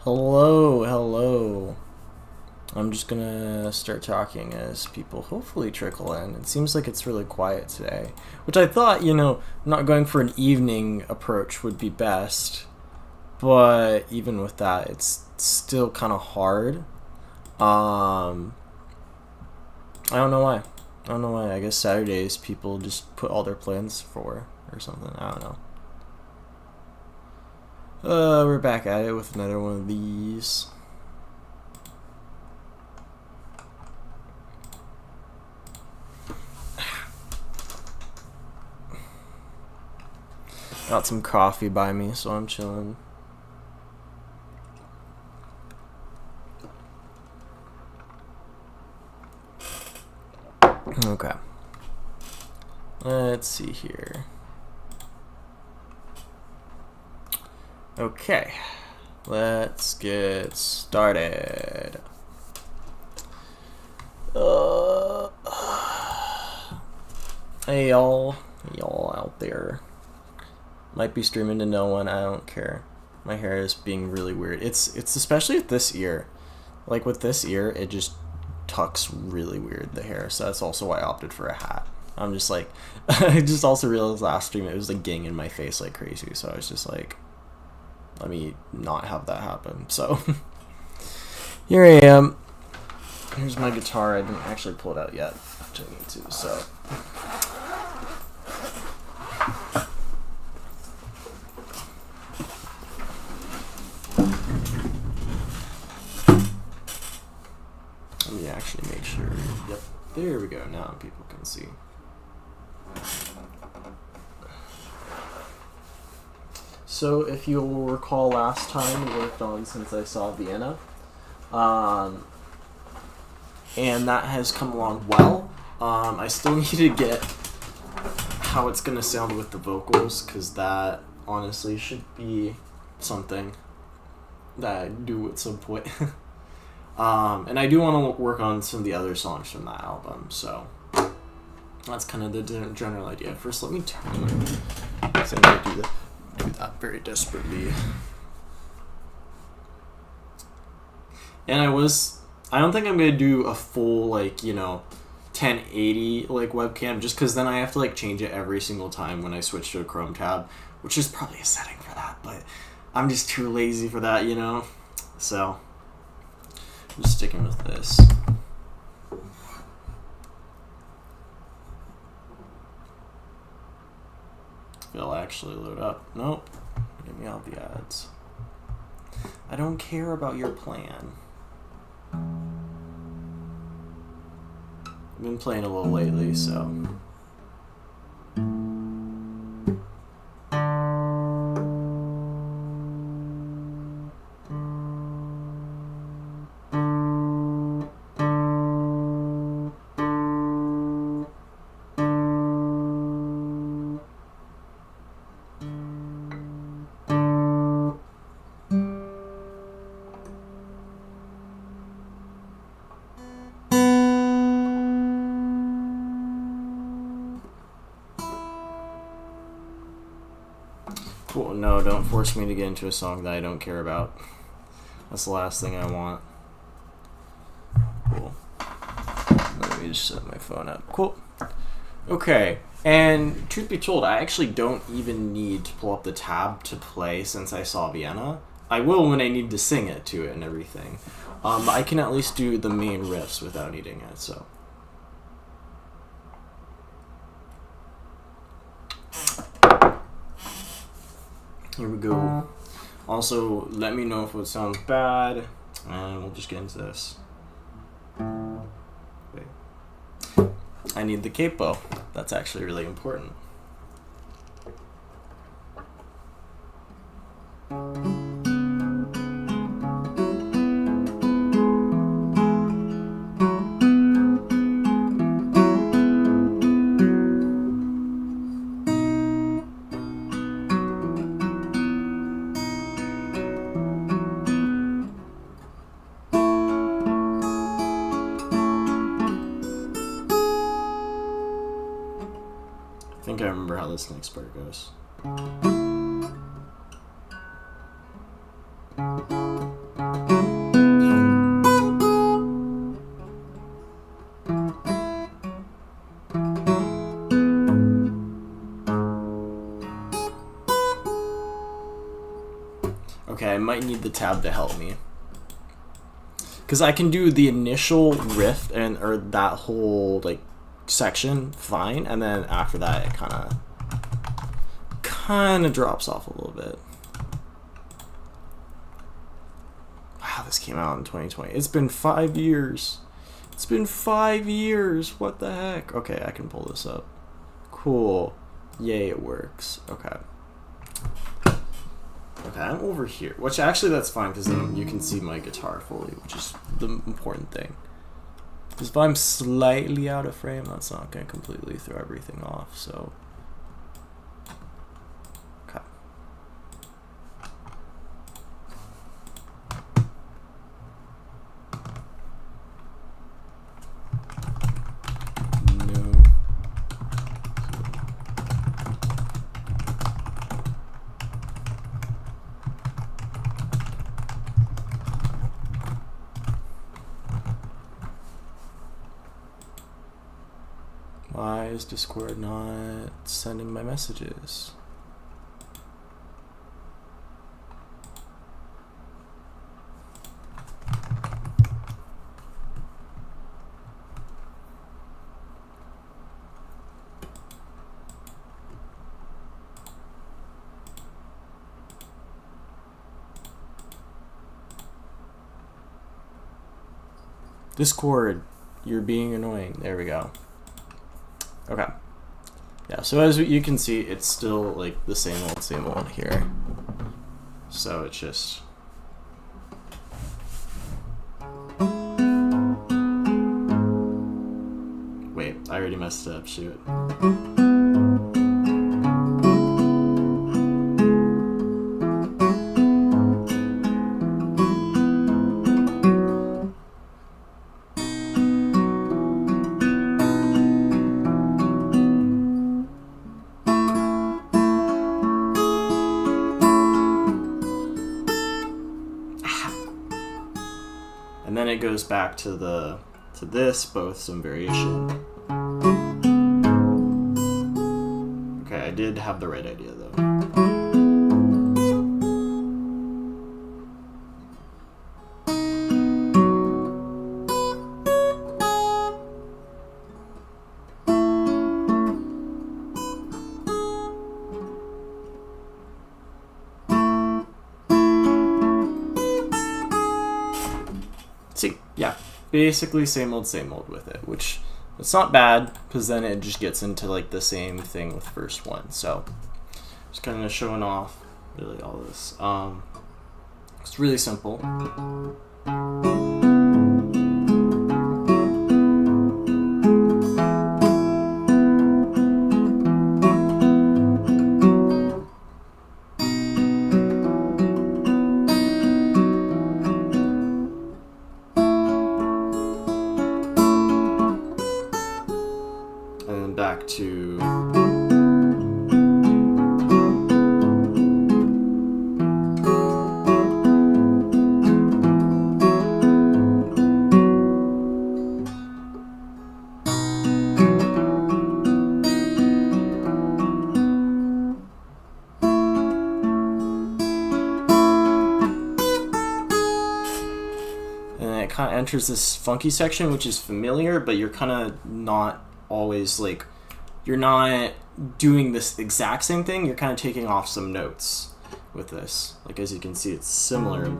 Hello, hello. I'm just gonna start talking as people hopefully trickle in. It seems like it's really quiet today, which I thought, not going for an evening approach would be best, but even with that, it's still kind of hard. I don't know why. I don't know why. I guess Saturdays people just put all their plans for or something. I don't know. We're back at it with another one of these. Got some coffee by me, so I'm chilling. Okay. Let's see here. Okay. Let's get started. Hey y'all out there. Might be streaming to no one, I don't care. My hair is being really weird. It's especially with this ear. Like with this ear, it just tucks really weird, the hair, so that's also why I opted for a hat. I'm just like, I just also realized last stream it was like getting in my face like crazy, so I was just like, let me not have that happen. So here I am. Here's my guitar. I didn't actually pull it out yet, which I need to, so. Let me actually make sure. Yep, there we go. Now people can see. So if you'll recall last time we worked on Since I Saw Vienna, and that has come along well. I still need to get how it's going to sound with the vocals, because that honestly should be something that I do at some point. And I do want to work on some of the other songs from that album, so that's kind of the general idea. First, let me turn it, because I'm going to do that very desperately. And I don't think I'm going to do a full, 1080, webcam, just because then I have to, change it every single time when I switch to a Chrome tab, which is probably a setting for that, but I'm just too lazy for that, So I'm just sticking with this. It'll actually load up. Nope. Get me out the ads. I don't care about your plan. I've been playing a little lately, so. Cool. No, don't force me to get into a song that I don't care about. That's the last thing I want. Cool. Let me just set my phone up. Cool. Okay. And truth be told, I actually don't even need to pull up the tab to play Since I Saw Vienna. I will when I need to sing it to it and everything. I can at least do the main riffs without needing it, so. Here we go. Also, let me know if it sounds bad, and we'll just get into this. Wait. I need the capo. That's actually really important. I think I remember how this next part goes. I might need the tab to help me. Because I can do the initial riff or that whole like section fine, and then after that it kind of drops off a little bit. Wow, this came out in 2020. It's been 5 years. It's been 5 years. What the heck? Okay, I can pull this up. Cool. Yay, it works. Okay. Okay, I'm over here. Which actually that's fine because then you can see my guitar fully, which is the important thing. Because if I'm slightly out of frame, that's not going to completely throw everything off, so... Okay. No. Why is Discord not sending my messages? Discord, you're being annoying. There we go. Okay. Yeah, so as you can see, it's still like the same old here. So it's just... Wait, I already messed up, shoot. And then it goes back to this, both some variation. Okay, I did have the right idea though. See, yeah, basically same old with it, which it's not bad because then it just gets into like the same thing with first one. So just kind of showing off really all this. It's really simple. Back to and it kind of enters this funky section, which is familiar, but you're kind of not always like, you're not doing this exact same thing, you're kind of taking off some notes with this. Like as you can see, it's similar.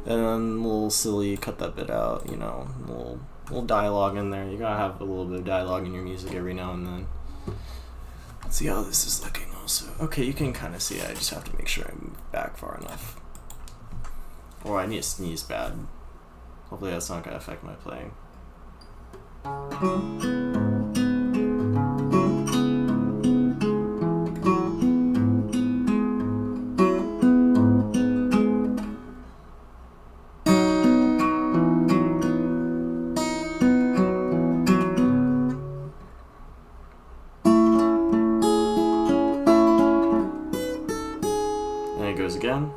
And then little silly, cut that bit out, you know, little dialogue in there. You gotta have a little bit of dialogue in your music every now and then. Let's see how this is looking also. Okay, you can kind of see it. I just have to make sure I move back far enough. Or I need to sneeze bad. Hopefully that's not gonna affect my playing. goes again.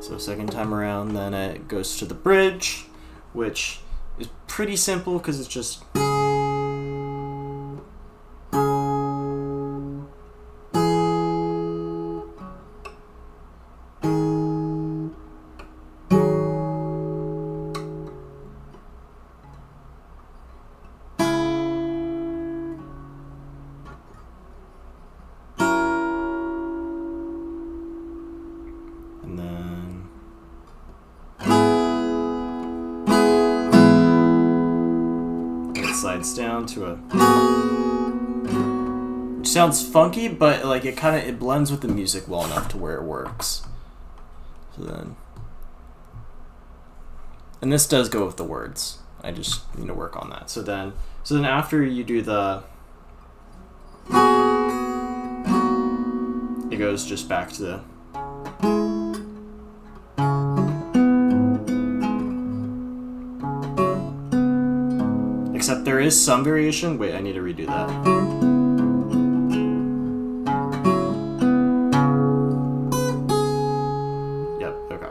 So second time around, then it goes to the bridge, which is pretty simple because it's just... And then it slides down to a, which sounds funky, but like it blends with the music well enough to where it works. So then, and this does go with the words. I just need to work on that. So then after you do the, it goes just back to the. Except there is some variation. Wait, I need to redo that. Yep, okay.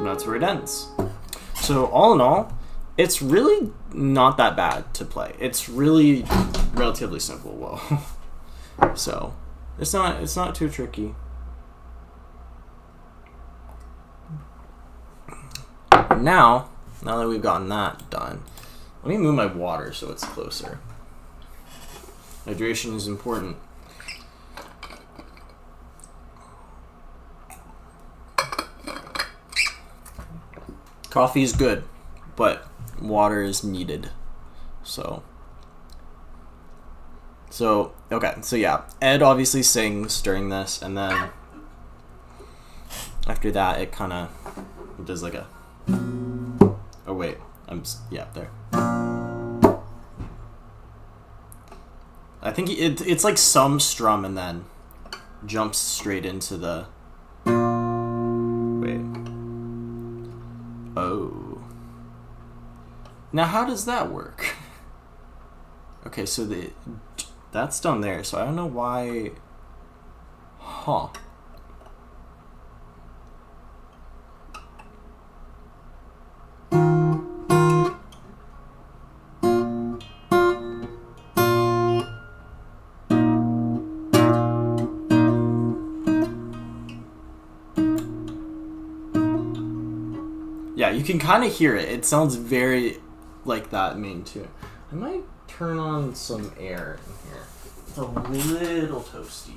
That's where it ends. So all in all, it's really not that bad to play. It's really relatively simple. Well, so it's not too tricky. Now that we've gotten that done, let me move my water so it's closer. Hydration is important. Coffee is good, but water is needed. So okay, so yeah, Ed obviously sings during this, and then after that it kind of does like a, oh wait, yeah, there. I think it's like some strum and then jumps straight into the, wait. Oh. Now how does that work? Okay, so that's done there, so I don't know why. Huh. Yeah, you can kind of hear it. It sounds very like that main tune. I might turn on some air in here. It's a little toasty.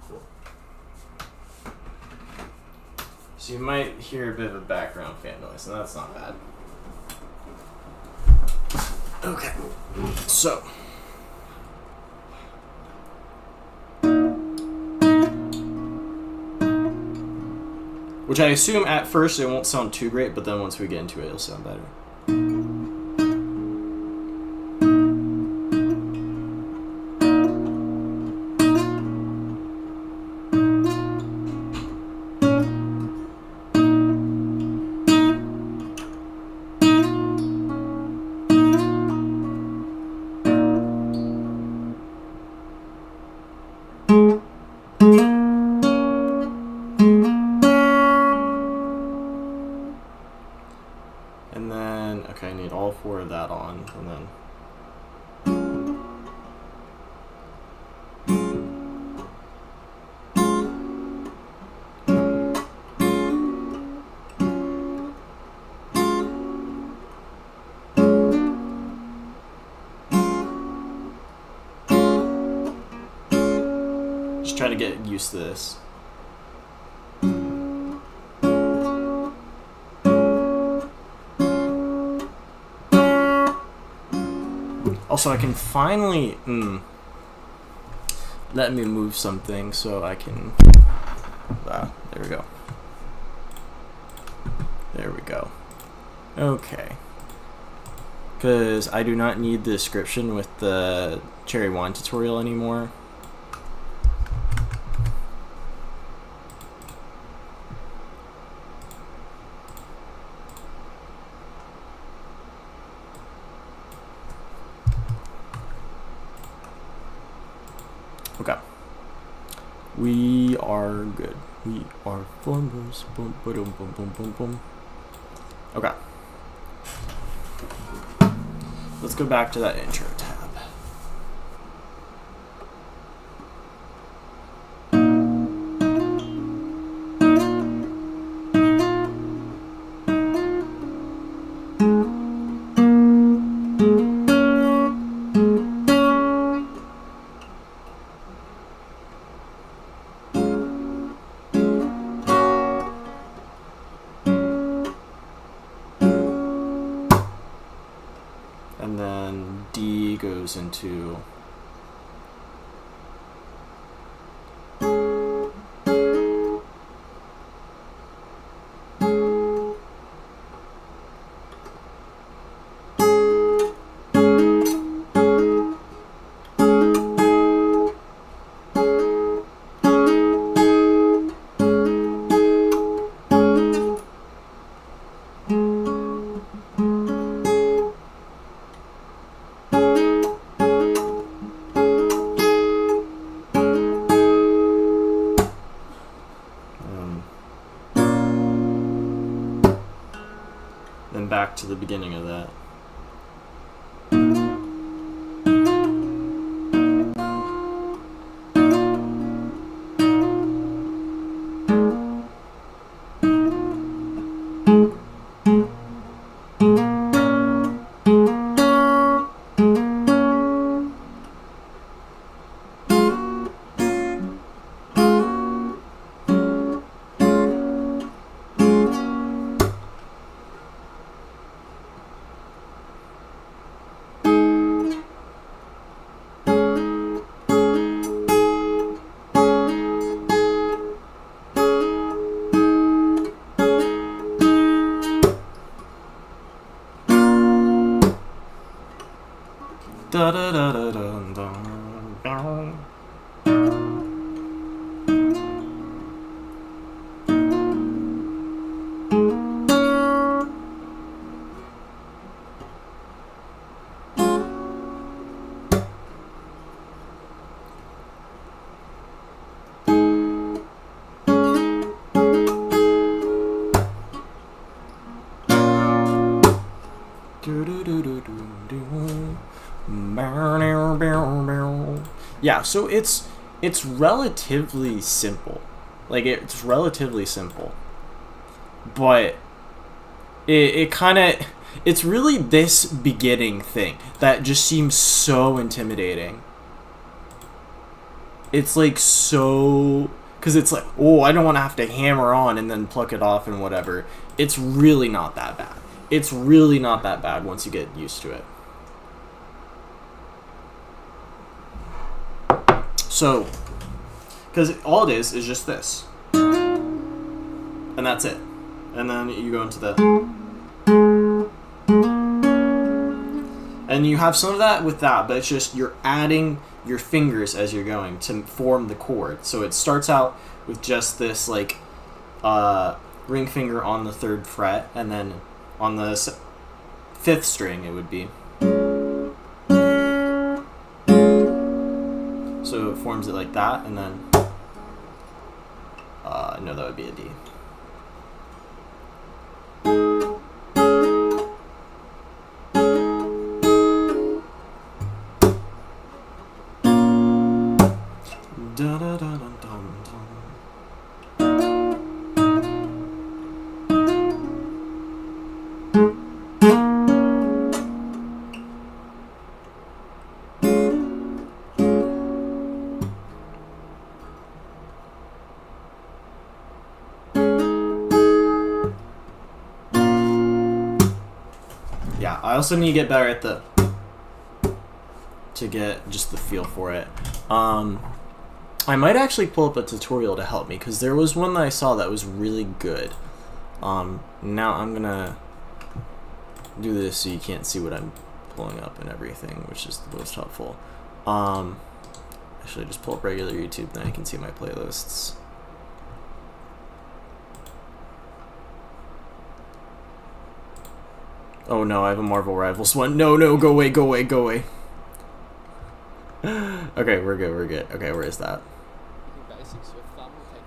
Cool. So you might hear a bit of a background fan noise, and that's not bad. Okay, so which I assume at first it won't sound too great, but then once we get into it, it'll sound better. And then, okay, I need all four of that on, and then... Just trying to get used to this. Also, I can finally... let me move something so I can... there we go. There we go. Okay. Because I do not need the description with the Cherry Wine tutorial anymore. Okay. We are good. We are farmers. Boom, boom, boom, boom, boom, boom. Okay. Let's go back to that intro tab. And then D goes into then back to the beginning of that. Da da da da da da. Yeah, so it's relatively simple. Like, it's relatively simple. But it kind of... It's really this beginning thing that just seems so intimidating. It's like so... Because it's like, oh, I don't want to have to hammer on and then pluck it off and whatever. It's really not that bad. It's really not that bad once you get used to it. So, because all it is just this. And that's it. And then you go into the... And you have some of that with that, but it's just you're adding your fingers as you're going to form the chord. So it starts out with just this, like, ring finger on the 3rd fret, and then on the 5th string it would be. So it forms it like that, and then no, that would be a D. Da da da da da da. yeah, I also need to get better at to get just the feel for it. I might actually pull up a tutorial to help me, because there was one that I saw that was really good. Now I'm gonna do this so you can't see what I'm pulling up and everything, which is the most helpful. Actually, just pull up regular YouTube, then I can see my playlists. Oh no, I have a Marvel Rivals one. No, no, go away, go away, go away. Okay, we're good, we're good. Okay, where is that?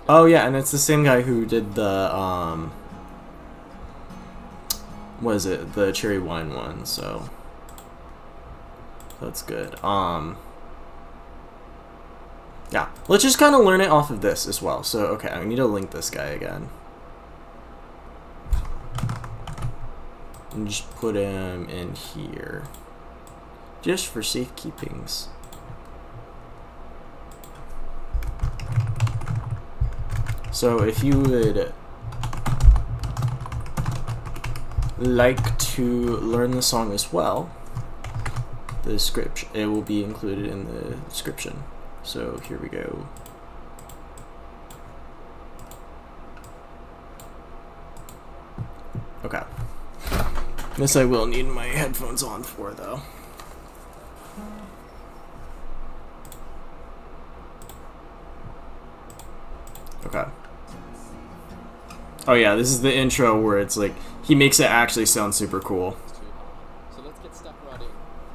Oh yeah, and it's the same guy who did the, what is it? The cherry wine one, so that's good. Yeah, let's just kind of learn it off of this as well. So, okay, I need to link this guy again. And just put him in here. Just for safekeepings. So if you would like to learn the song as well, the description, it will be included in the description. So here we go. Okay. This I will need my headphones on for, though. Okay. Oh yeah, this is the intro where it's like, he makes it actually sound super cool. So let's get stuck right in.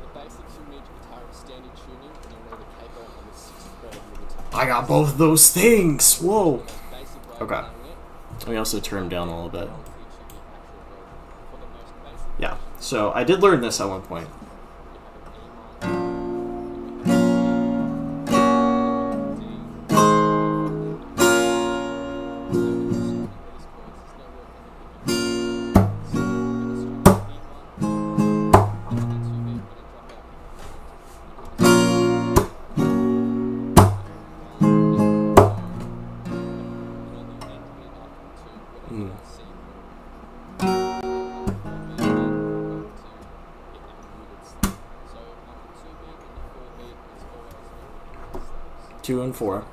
The basics, you need guitar of standard tuning, and you'll know the capo on the 6th fret of your guitar. I got both of those things! Whoa! Basic way Okay. of playing it. Let me also turn him down a little bit. Yeah, so I did learn this at one point. Two and four.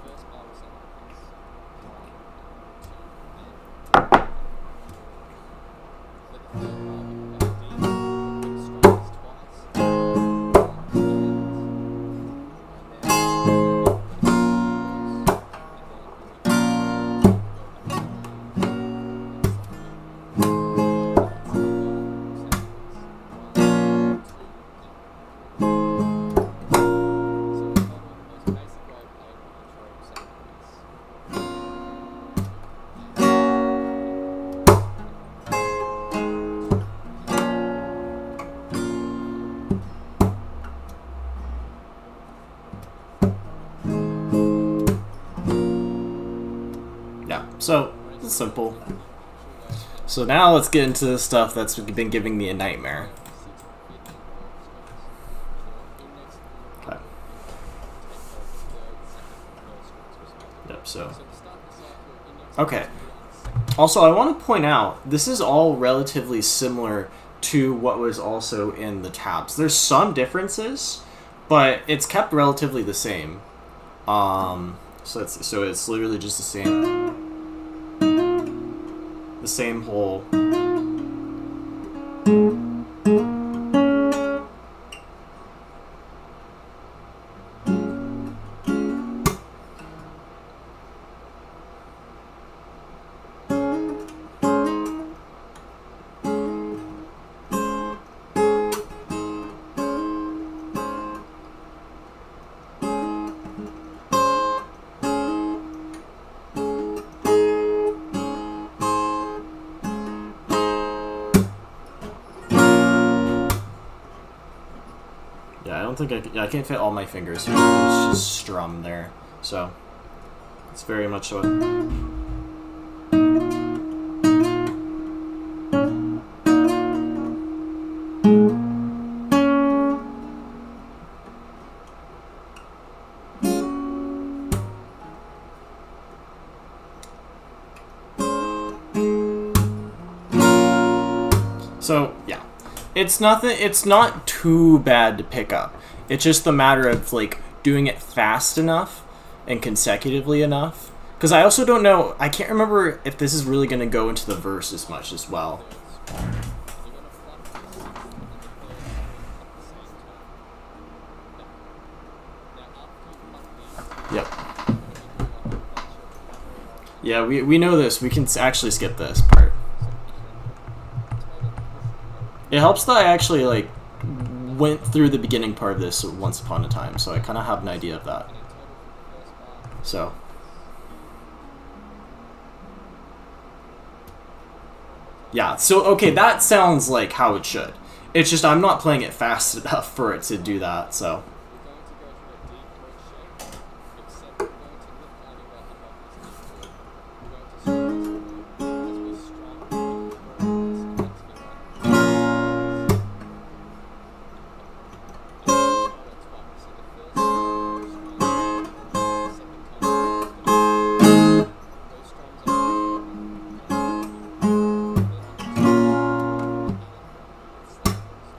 So, it's simple. So now let's get into the stuff that's been giving me a nightmare. Okay. Yep, so. Okay. Also, I want to point out, this is all relatively similar to what was also in the tabs. There's some differences, but it's kept relatively the same. So it's literally just the same whole. Yeah, I don't think I can't fit all my fingers here. It's just strum there, so it's very much so. So yeah. It's nothing. It's not too bad to pick up. It's just a matter of like doing it fast enough and consecutively enough. Because I also don't know. I can't remember if this is really going to go into the verse as much as well. Yep. Yeah, we know this. We can actually skip this part. It helps that I actually like went through the beginning part of this once upon a time, so I kind of have an idea of that. So. Yeah, so okay, that sounds like how it should. It's just I'm not playing it fast enough for it to do that, so.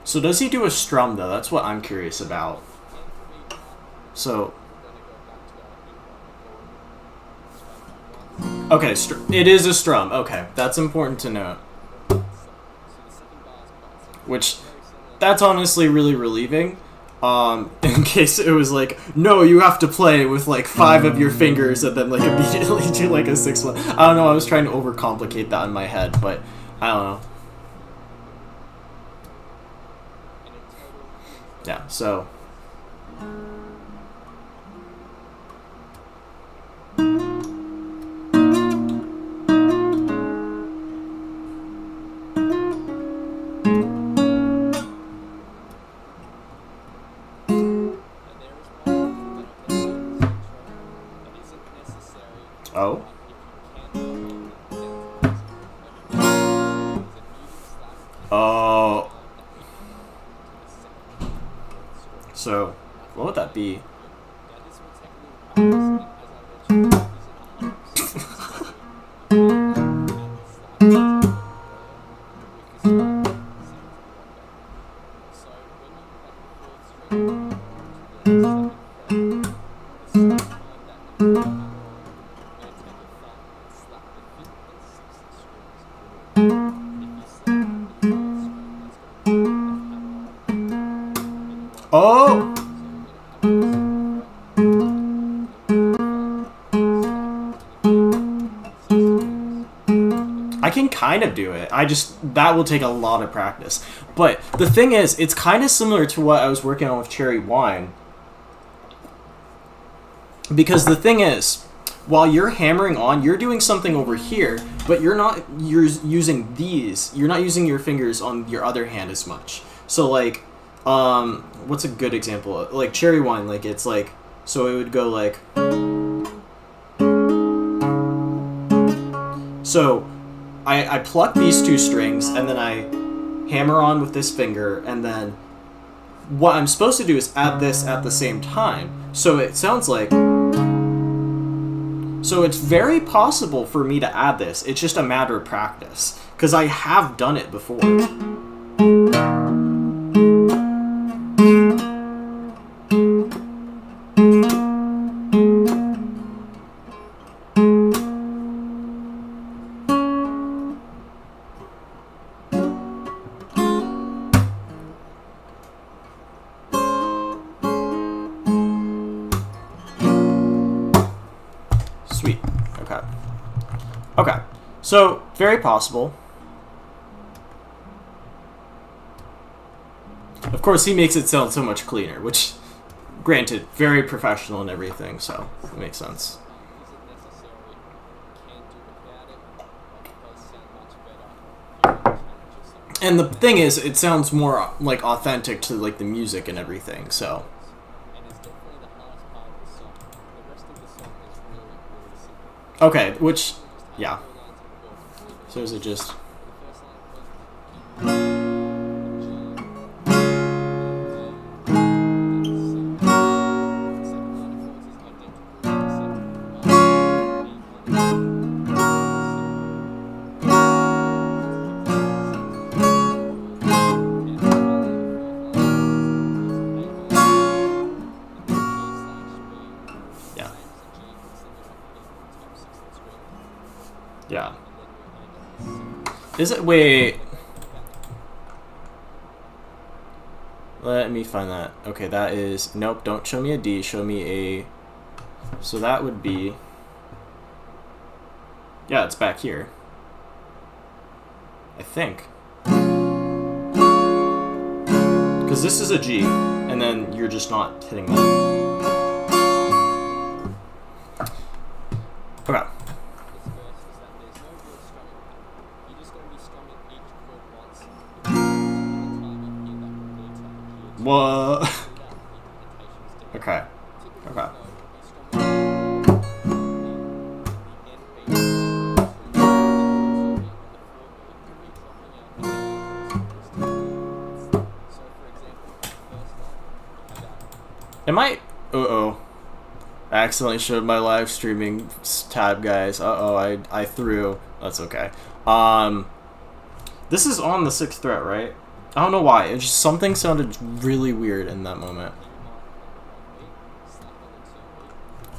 So does he do a strum though? That's what I'm curious about. So, okay, it is a strum. Okay, that's important to note. Which, that's honestly really relieving. In case it was like, no, you have to play with like 5 of your fingers and then like immediately do like a 6th one. I don't know. I was trying to overcomplicate that in my head, but I don't know. Yeah, so. Oh. Oh. So, what would that be? Oh! I can kind of do it. That will take a lot of practice. But the thing is, it's kind of similar to what I was working on with cherry wine. Because the thing is, while you're hammering on, you're doing something over here, but you're using your fingers on your other hand as much. So like, what's a good example? Like cherry wine, like it's like, so it would go like, so I pluck these 2 strings and then I hammer on with this finger, and then what I'm supposed to do is add this at the same time. So it sounds like, so it's very possible for me to add this. It's just a matter of practice, because I have done it before. Sweet. Okay. Okay. So, very possible. Of course, he makes it sound so much cleaner, which, granted, very professional and everything, so it makes sense. And the thing is, it sounds more like authentic to like the music and everything, so. Okay, which, yeah. So is it just... Is it? Wait. Let me find that. Okay, that is... Nope, don't show me a D. Show me a... So that would be... Yeah, it's back here. I think. Because this is a G, and then you're just not hitting that. Okay. What? Okay. Okay. Am I? Uh-oh. I accidentally showed my live streaming tab, guys. Uh-oh, I threw. That's okay. This is on the 6th fret, right? I don't know why. It just something sounded really weird in that moment.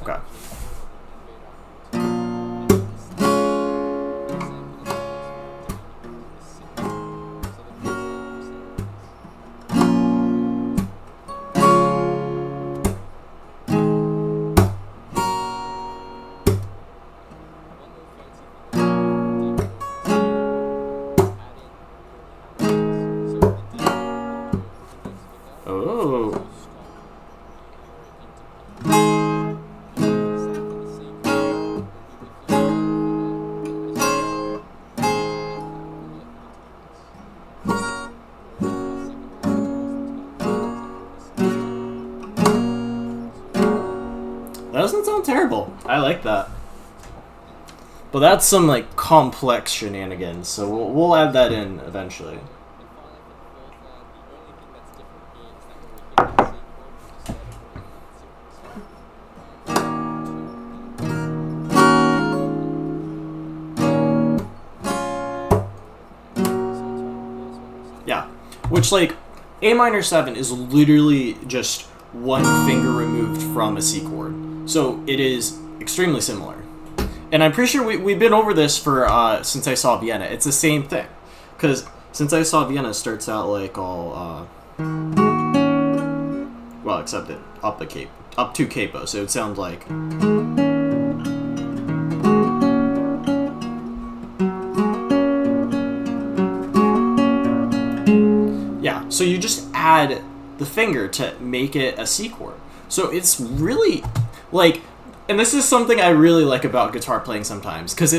Okay. Oh. That doesn't sound terrible. I like that. But that's some like complex shenanigans, so we'll add that in eventually. Yeah, which like A minor 7 is literally just one finger removed from a C chord, so it is extremely similar. And I'm pretty sure we've been over this for Since I Saw Vienna. It's the same thing, because Since I Saw Vienna starts out like all well, except it up to capo, so it sounds like. Yeah, so you just add the finger to make it a C chord. So it's really like, and this is something I really like about guitar playing sometimes, because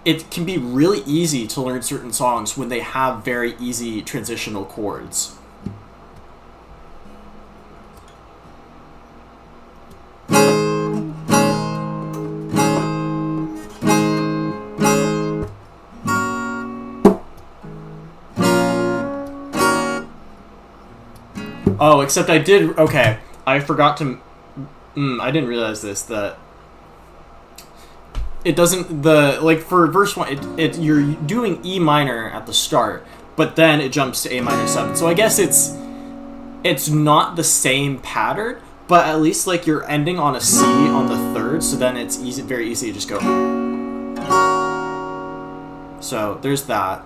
it can be really easy to learn certain songs when they have very easy transitional chords. Oh, except I did... Okay, I forgot to... I didn't realize this, that... It doesn't... Like, for verse 1, you're doing E minor at the start, but then it jumps to A minor 7. So I guess it's not the same pattern, but at least, like, you're ending on a C on the 3rd, so then it's very easy to just go... So, there's that.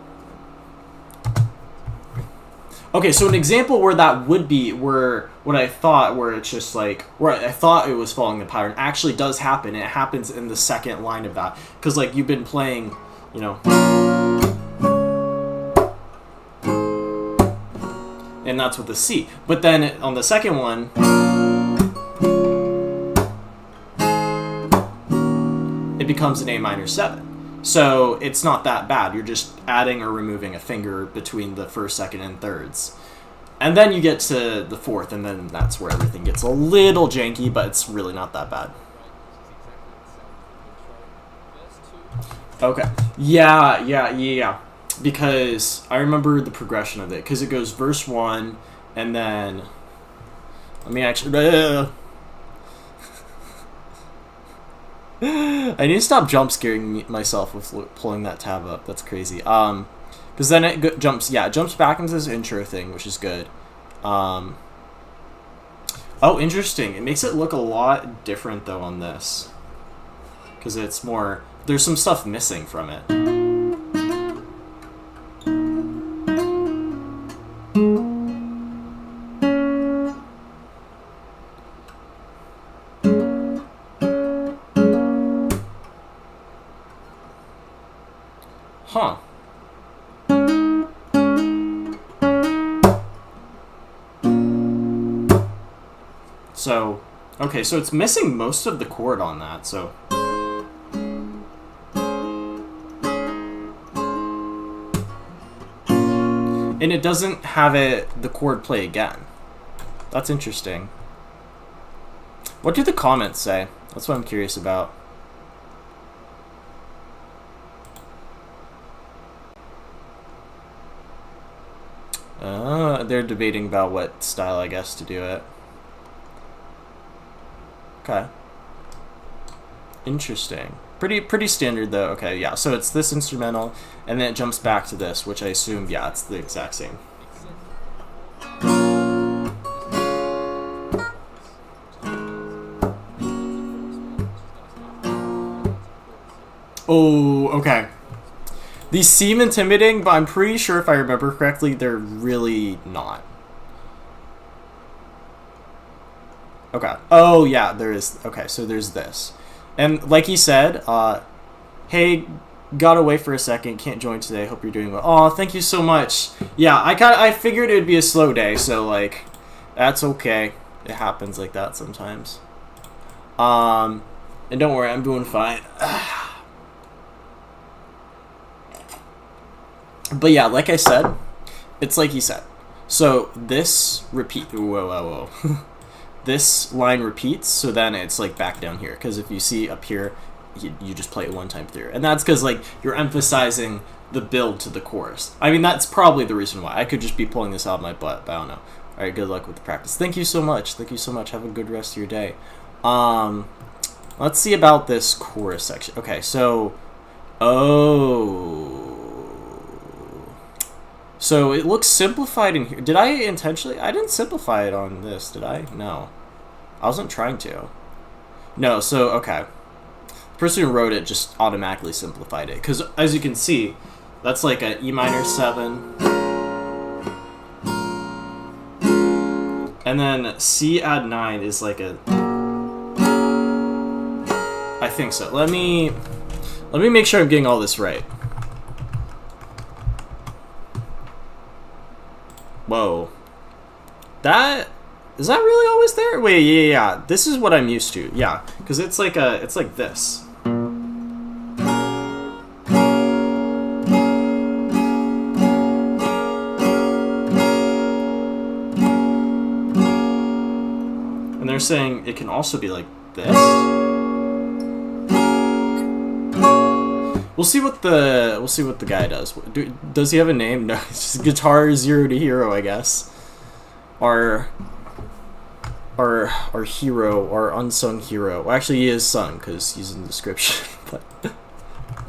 Okay, so an example where that would be where what I thought, where it's just like, where I thought it was following the pattern, actually does happen. And it happens in the second line of that. Because, like, you've been playing, you know. And that's with the C. But then on the second one, it becomes an A minor 7. So it's not that bad. You're just adding or removing a finger between the 1st, 2nd, and 3rds. And then you get to the 4th, and then that's where everything gets a little janky, but it's really not that bad. Okay. Yeah. Because I remember the progression of it. Because it goes verse 1, and then... Let me actually... I need to stop jump scaring myself with pulling that tab up. That's crazy. Because then it jumps back into this intro thing, which is good. Oh, interesting. It makes it look a lot different though on this, because it's more. There's some stuff missing from it. So, okay, so it's missing most of the chord on that, so... And it doesn't have the chord play again. That's interesting. What do the comments say? That's what I'm curious about. They're debating about what style, I guess, to do it. Okay. Interesting. Pretty standard, though. Okay, yeah. So it's this instrumental, and then it jumps back to this, which I assume, yeah, it's the exact same. Oh, okay. These seem intimidating, but I'm pretty sure if I remember correctly, they're really not. Okay. Oh, yeah, there is. Okay, so there's this. And like he said, hey, got away for a second, can't join today, hope you're doing well. Oh, thank you so much. Yeah, I figured it would be a slow day, so, like, that's okay. It happens like that sometimes. And don't worry, I'm doing fine. But yeah, like I said, it's like he said. So this repeat. Whoa. This line repeats, so then it's like back down here. Because if you see up here, you just play it one time through. And that's because like you're emphasizing the build to the chorus. I mean, that's probably the reason why. I could just be pulling this out of my butt, but I don't know. All right, good luck with the practice. Thank you so much. Thank you so much. Have a good rest of your day. Let's see about this chorus section. Okay, so... Oh... So it looks simplified in here. Did I intentionally? I didn't simplify it on this, did I? No. I wasn't trying to. No, so, okay. The person who wrote it just automatically simplified it. Because, as you can see, that's like a E minor 7. And then C add 9 is like a... I think so. Let me make sure I'm getting all this right. Whoa. Is that really always there? Wait, yeah. This is what I'm used to. Yeah, because it's like this. And they're saying it can also be like this. We'll see what the guy does. Does he have a name? No, it's just Guitar 0 to Hero, I guess. Our hero, our unsung hero. Well, actually, he is sung because he's in the description. But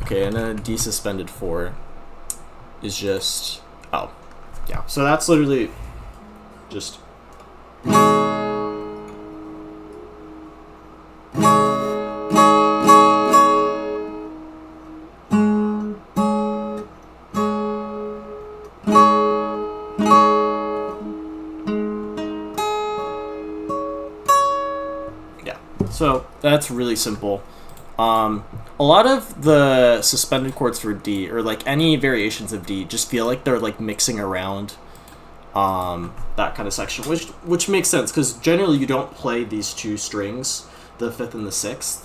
okay, and a D suspended 4 is just yeah. So that's literally just. So that's really simple. A lot of the suspended chords for D, or like any variations of D, just feel like they're like mixing around that kind of section, which makes sense because generally you don't play these two strings, the 5th and the 6th.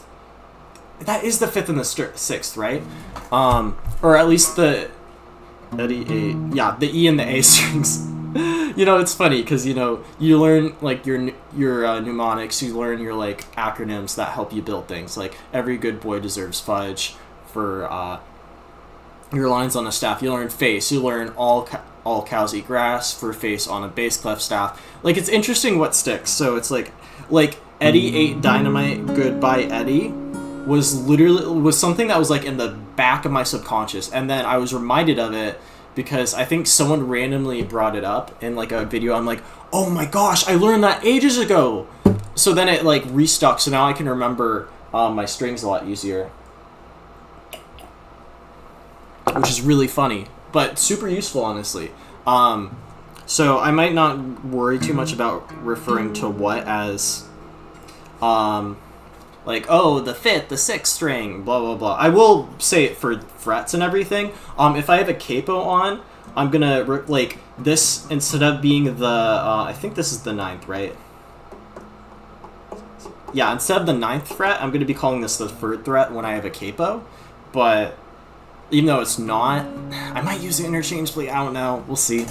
That is the 5th and the 6th, right? Or at least the E and the A strings. You know, it's funny because, you know, you learn, like, your mnemonics, you learn your, like, acronyms that help you build things. Like, every good boy deserves fudge for your lines on a staff. You learn face. You learn all cows eat grass for face on a bass clef staff. Like, it's interesting what sticks. So it's like Eddie ate dynamite, goodbye Eddie was something that was, like, in the back of my subconscious. And then I was reminded of it because I think someone randomly brought it up in like a video. I'm like, oh my gosh, I learned that ages ago. So then it like restuck. So now I can remember my strings a lot easier, which is really funny, but super useful, honestly. So I might not worry too much about referring to what as like, oh, the 5th, the 6th string, blah, blah, blah. I will say it for frets and everything. If I have a capo on, I'm going to, like, this, instead of being the, I think this is the 9th, right? yeah, instead of the 9th fret, I'm going to be calling this the 3rd fret when I have a capo. But even though it's not, I might use it interchangeably. I don't know. We'll see.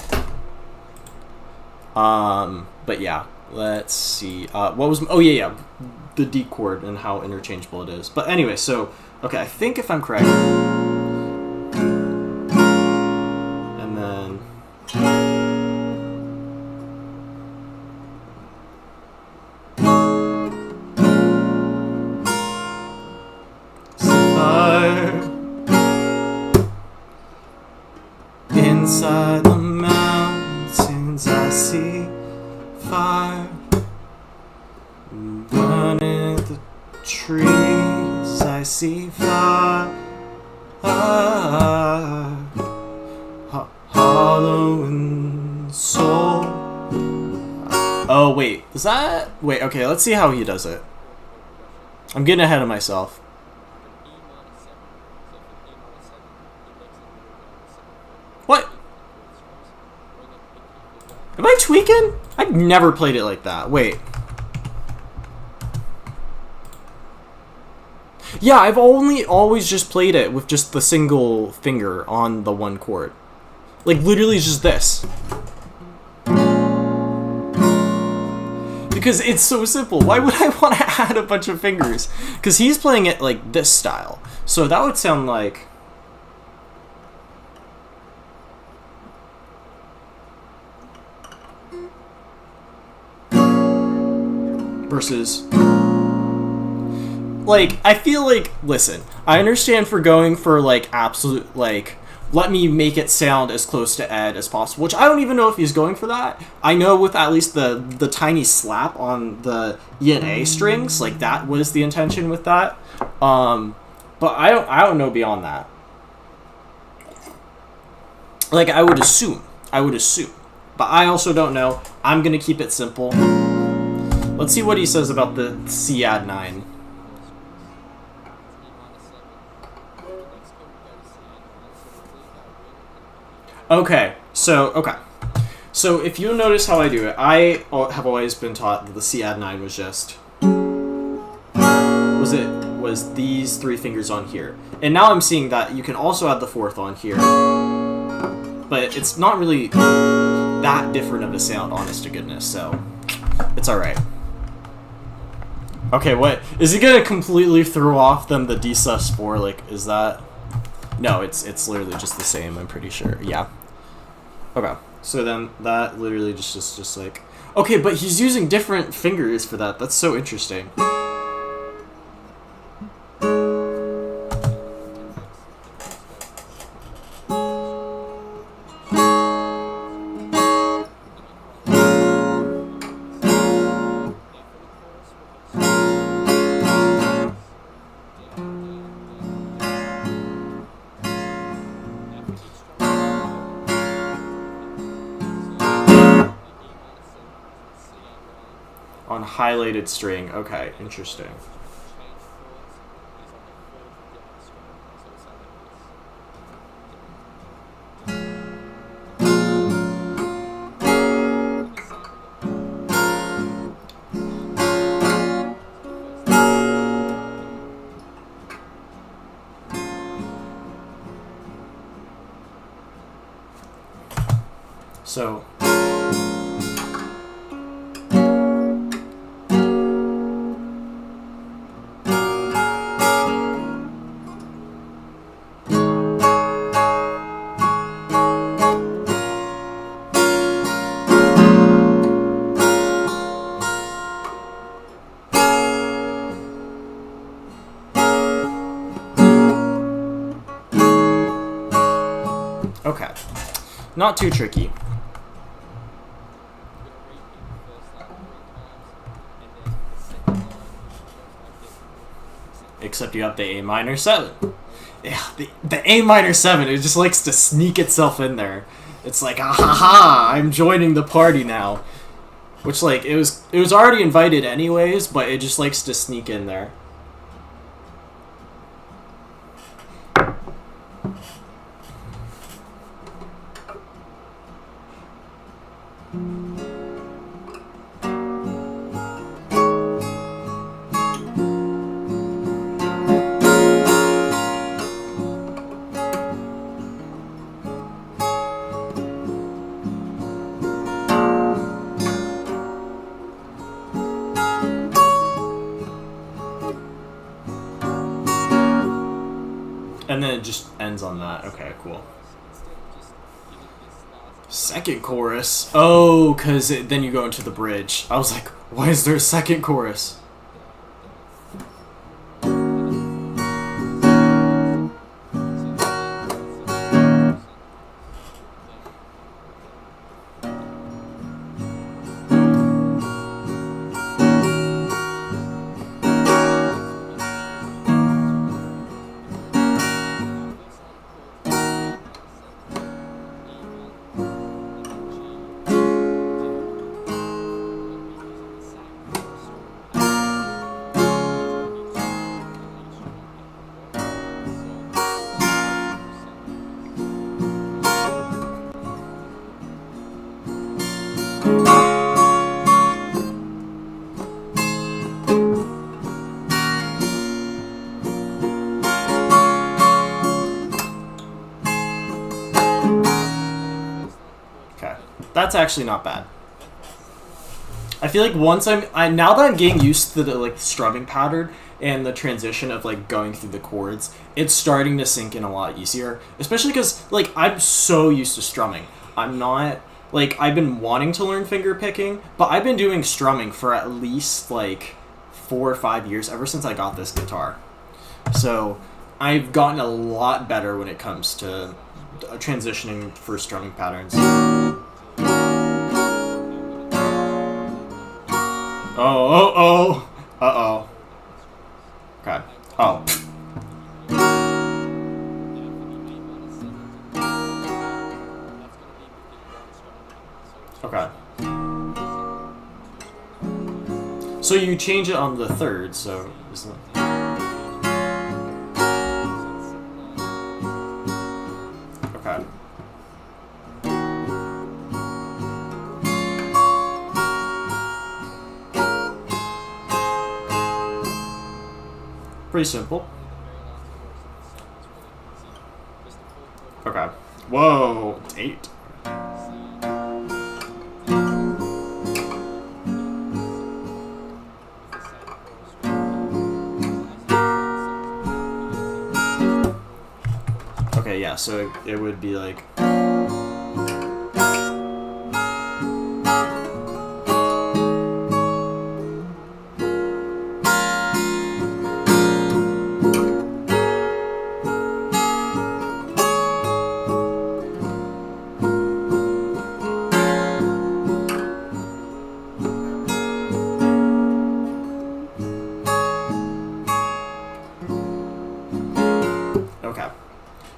But yeah, let's see. What was? Oh yeah, the D chord and how interchangeable it is. But anyway, so okay, I think if I'm correct, and then. Inside the mountains I see fire burning the trees. I see fire hollow in soul. Oh wait, is that? Wait, okay, let's see how he does it. I'm getting ahead of myself. What? Am I tweaking? I've never played it like that. Wait. Yeah, I've always just played it with just the single finger on the one chord. Like, literally just this. Because it's so simple. Why would I want to add a bunch of fingers? Because he's playing it like this style. So that would sound like... versus, like, I feel like, listen, I understand for going for, like, absolute, like, let me make it sound as close to Ed as possible, which I don't even know if he's going for that. I know with at least the tiny slap on the E and A strings, like, that was the intention with that. But I don't know beyond that. Like, I would assume. But I also don't know. I'm gonna keep it simple. Let's see what he says about the C add 9. Okay, so if you notice how I do it, I have always been taught that the C add 9 was just was these 3 fingers on here, and now I'm seeing that you can also add the 4th on here, but it's not really that different of a sound, honest to goodness. So it's all right. Okay, what is he gonna completely throw off them the D sus4? Like, is that? No, it's literally just the same. I'm pretty sure. Yeah. Okay. So then that literally just like, okay, but he's using different fingers for that. That's so interesting. On highlighted string. Okay, interesting. So okay, not too tricky. Except you have the A minor 7. Yeah, the A minor 7, it just likes to sneak itself in there. It's like, ah ha ha, I'm joining the party now. Which, like, it was already invited anyways, but it just likes to sneak in there. then it just ends on that. Okay, cool. Instead of just giving this last Second chorus. Oh, because then you go into the bridge. I was like, why is there a second chorus? That's actually not bad. I feel like once now that I'm getting used to the like strumming pattern and the transition of like going through the chords, it's starting to sink in a lot easier. Especially because like I'm so used to strumming. I'm not like I've been wanting to learn finger picking, but I've been doing strumming for at least like 4 or 5 years ever since I got this guitar. So I've gotten a lot better when it comes to transitioning for strumming patterns. Oh. Uh-oh. Okay. Oh. Okay. So you change it on the third, so isn't it? Okay. Pretty simple. Okay. Whoa, 8. Okay, yeah, so it would be like...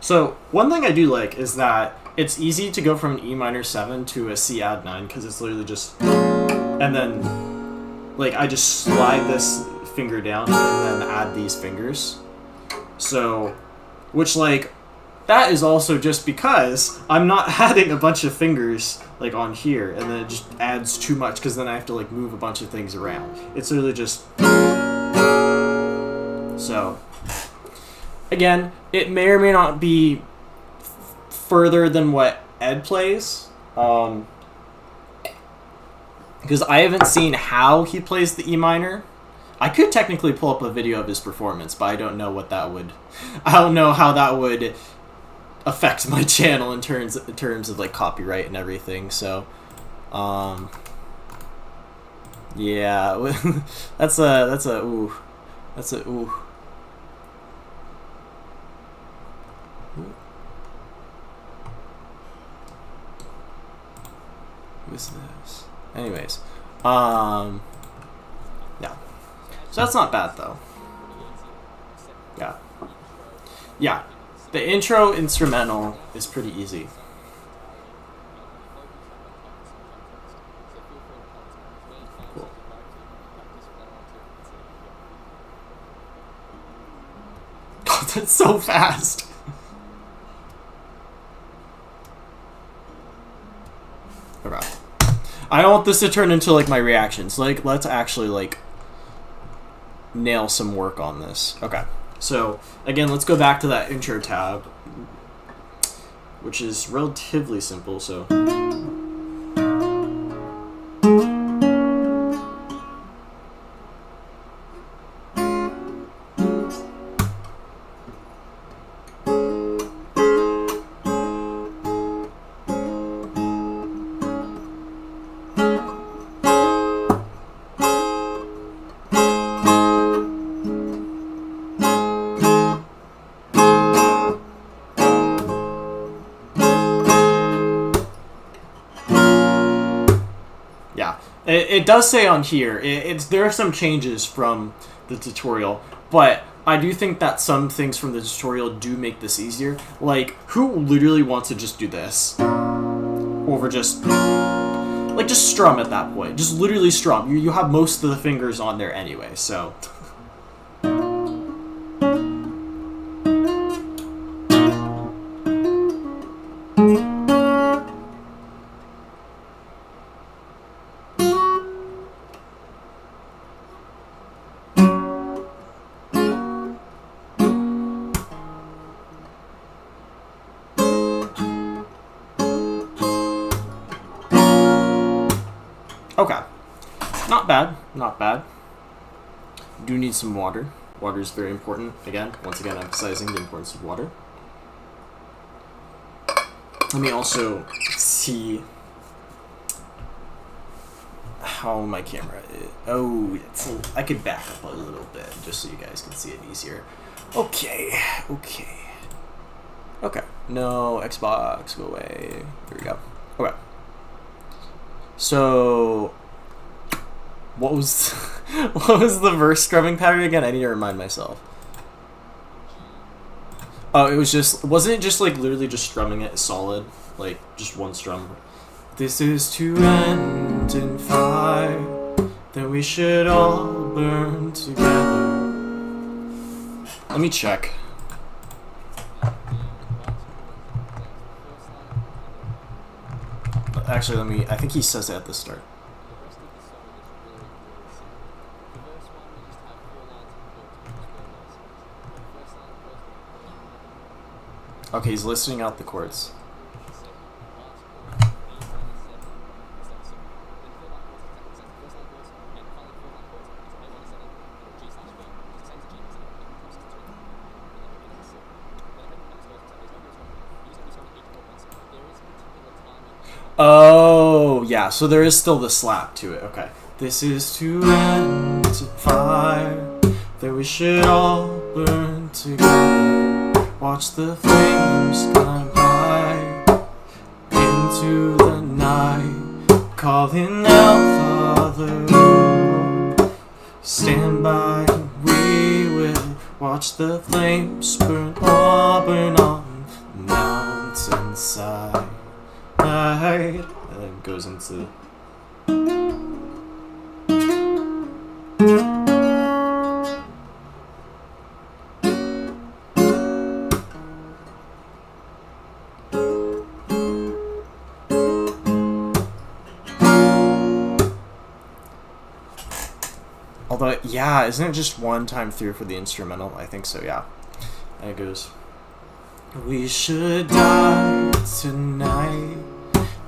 So, one thing I do like is that it's easy to go from an E minor 7 to a C add 9 because it's literally just... And then, like, I just slide this finger down and then add these fingers. So, which, like, that is also just because I'm not adding a bunch of fingers, like, on here, and then it just adds too much because then I have to, like, move a bunch of things around. It's literally just... So... Again, it may or may not be further than what Ed plays, because I haven't seen how he plays the E minor. I could technically pull up a video of his performance, but I don't know what that would... I don't know how that would affect my channel in terms of like copyright and everything. So, yeah, that's a ooh. Who's this? Anyways, yeah. So that's not bad though. Yeah. The intro instrumental is pretty easy. Cool. God, that's so fast. Okay. I don't want this to turn into like my reactions. Like, let's actually like nail some work on this. Okay. So again, let's go back to that intro tab, which is relatively simple. So. Yeah, it does say on here. There are some changes from the tutorial, but I do think that some things from the tutorial do make this easier. Like, who literally wants to just do this over just like just strum at that point? Just literally strum. You have most of the fingers on there anyway, so. Okay. Not bad. Not bad. Do need some water. Water is very important. Once again, emphasizing the importance of water. Let me also see how my camera is. Oh, I could back up a little bit just so you guys can see it easier. Okay. No, Xbox, go away. Here we go. Okay. So, what was the verse strumming pattern again? I need to remind myself. Oh, wasn't it just like literally just strumming it solid, like just one strum? This is to end in fire, then we should all burn together. Let me check. Actually, I think he says it at the start. Okay, he's listing out the chords. Oh, yeah, so there is still the slap to it. Okay. This is to end to fire, that we should all burn together. Watch the flames climb high into the night, calling out, Father, stand by, we will watch the flames burn on the mountainside. And then it goes into although, yeah, isn't it just one time through for the instrumental? I think so, yeah. And it goes, we should die tonight,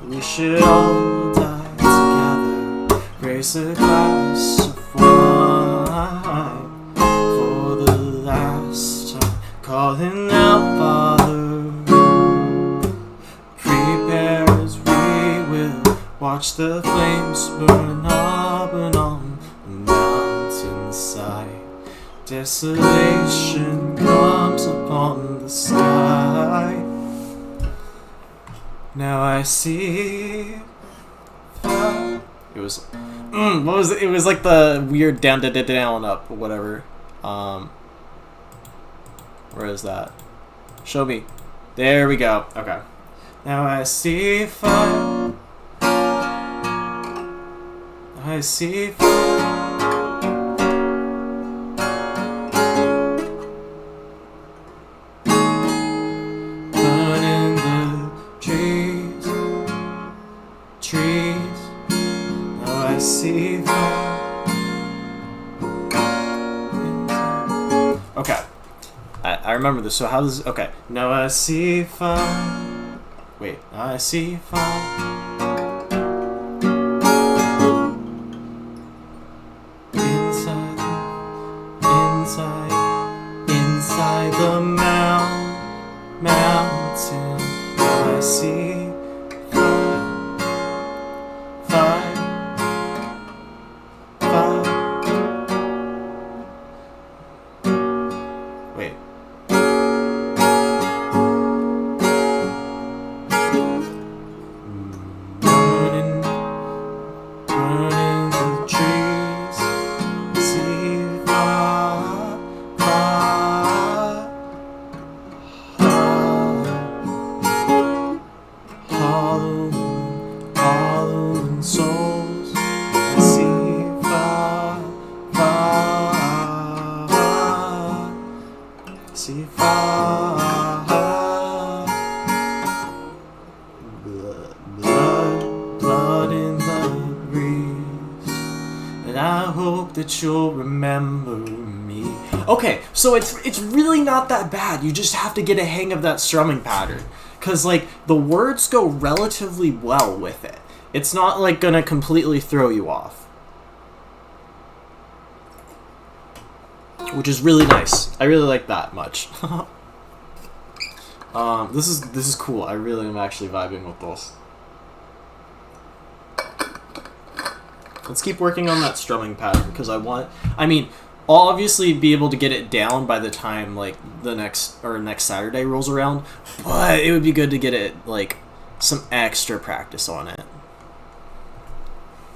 we should all die together, raise a glass of wine for the last time, calling out, Father, prepare as we will watch the flames burn up and on the mountainside. Desolation comes upon the sky. Now I see fire. It was what was it? It was like the weird down up or whatever. Where is that? Show me. There we go. Okay. Now I see fire. I see fire. Okay, I remember this. So how does okay? Now I see fire. Wait, I see fire inside the mountain. Now I see fire. Wait. And I hope that you'll remember me. Okay, so it's really not that bad. You just have to get a hang of that strumming pattern. Because, like, the words go relatively well with it. It's not, like, gonna completely throw you off. Which is really nice. I really like that much. This is cool. I really am actually vibing with this. Let's keep working on that strumming pattern because I mean, I'll obviously be able to get it down by the time like the next Saturday rolls around, but it would be good to get it like some extra practice on it.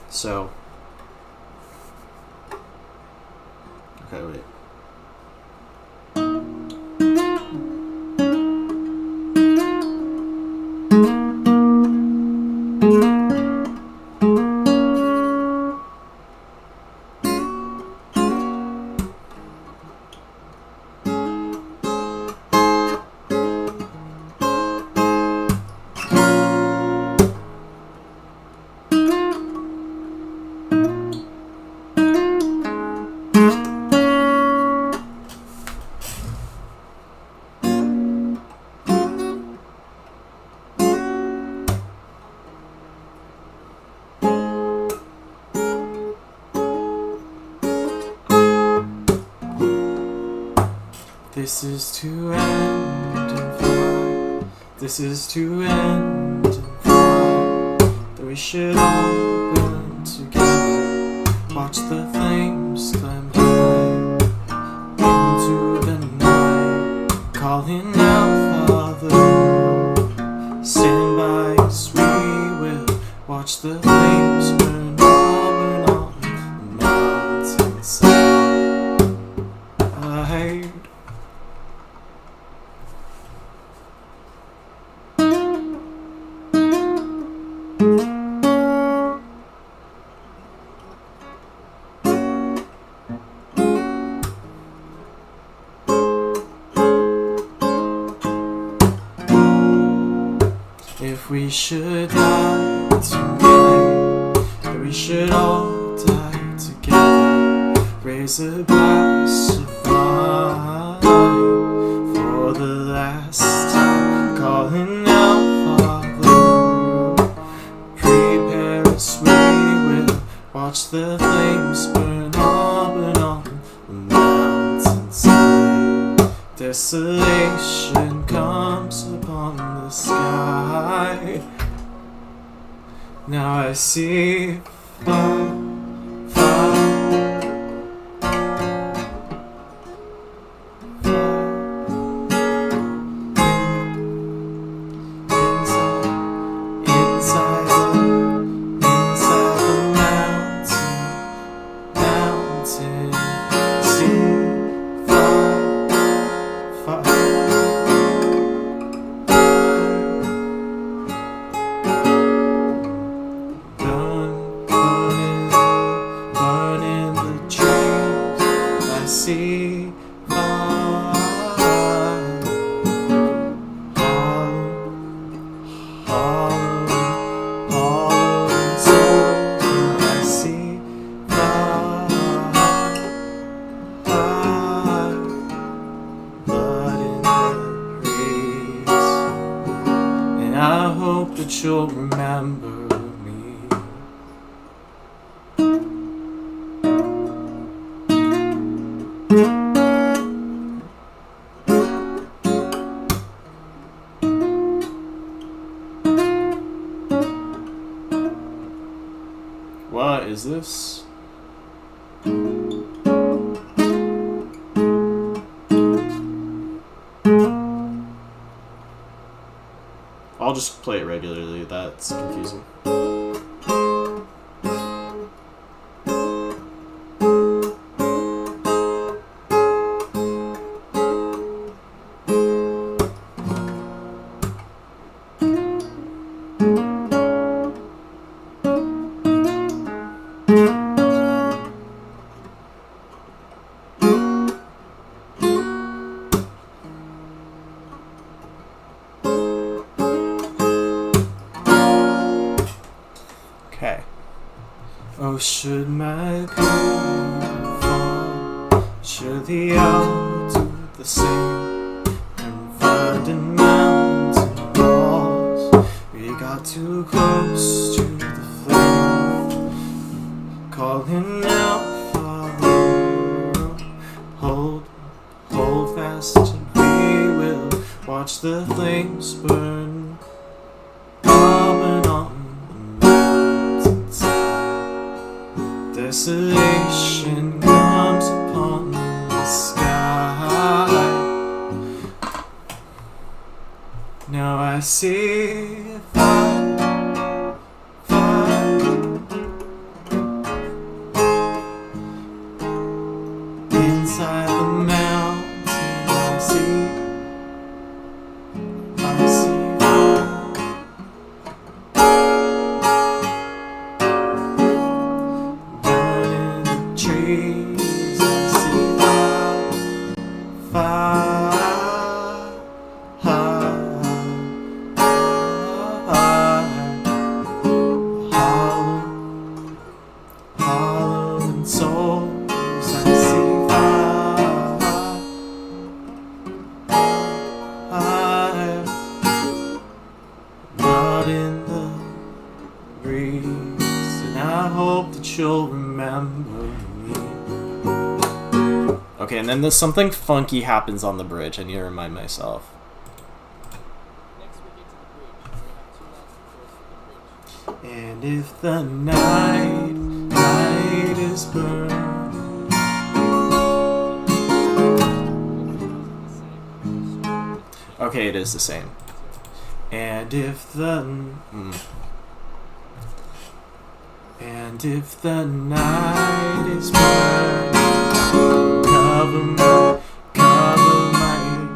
So, okay, wait. This is to end in fire. This is to end in fire. That we should all burn together. Watch the flames climb high into the night. Calling out, Father, stand by us, we will. Watch the flames burn on the mountainside. If we should die tonight, then we should all die together. Raise a glass of wine for the last time. Calling out, Father, prepare us, we will. Watch the flames burn on the mountainside. Desolation comes upon the sky. Now I see fire, fire, inside the mountain, see fire. Burning the trees, I see fire. Hollow souls, I see fire. Blood in the breeze, and I hope that you'll remember me. What is this? I'll just play it regularly, that's confusing. should my people fall, surely I'll do the same. And finding mountain walls, we got too close to the flame. Calling out, follow, hold fast, and we will watch the flames burn. Bobbing on the mountainside, desolation comes upon the sky. Now I see fire, inside the mountain. I see fire. Burning the trees, I see fire. Hollow and souls, I see fire. Not in the breeze, and I hope that you'll remember me. Okay, and then there's something funky happens on the bridge. I need to remind myself. Next we get to the bridge. We have 2 lines of chorus for the bridge. And if the night is burning, okay, it is the same. And if the night is burning, cover my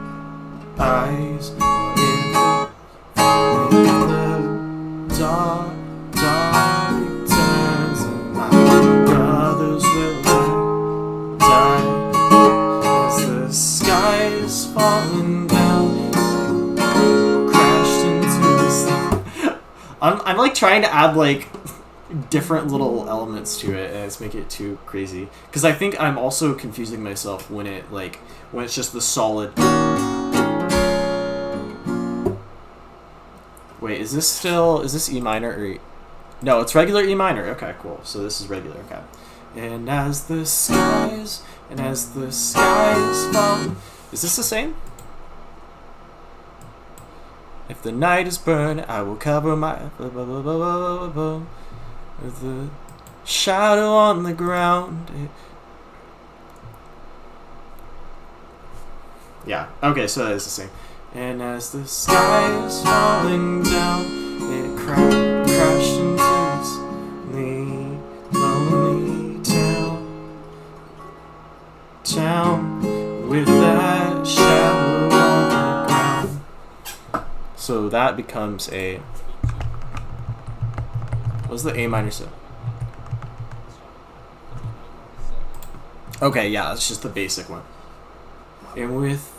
eyes. If the dark returns, and my brothers will die as the sky is falling down, crashed into the sun. I'm like trying to add like different little elements to it, and it's making it too crazy, because I think I'm also confusing myself when it's just the solid. Wait, is this E minor or no, it's regular E minor. Okay, cool. So this is regular. Okay. And as the skies fall, is this the same? If the night is burning, I will cover my with the shadow on the ground. Yeah. Okay, so that is the same. And as the sky is falling down, it crashed into this lonely town with that shadow on the ground. So that becomes a. What's the A minor 7? Okay, yeah, it's just the basic one. And with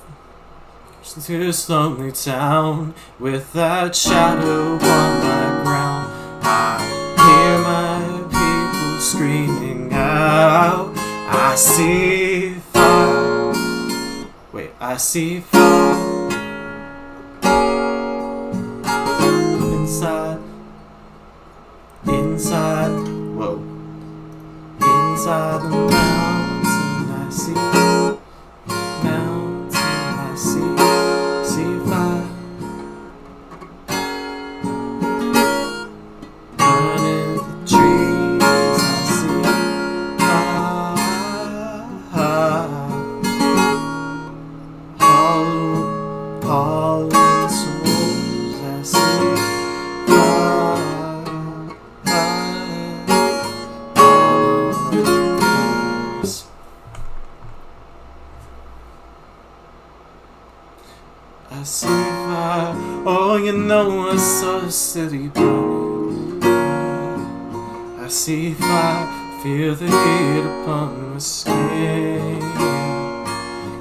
to this lonely town with that shadow on the ground, I hear my people screaming out. I see fire. Wait, I see fire inside the mountain. I see fire burning the trees. I see fire, hollow souls. I see I see fire. Oh, you know I saw the city burning. I see fire, feel the heat upon my skin.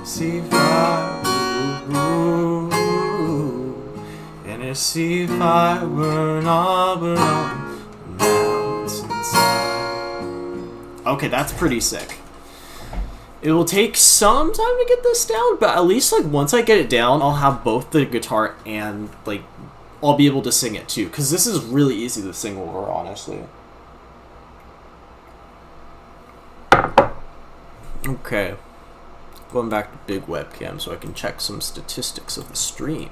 See fire, ooh, and I see fire burn all the mountainside. Okay, that's pretty sick. It will take some time to get this down, but at least like once I get it down, I'll have both the guitar and like I'll be able to sing it too, because this is really easy to sing over, honestly. Okay, going back to big webcam so I can check some statistics of the stream.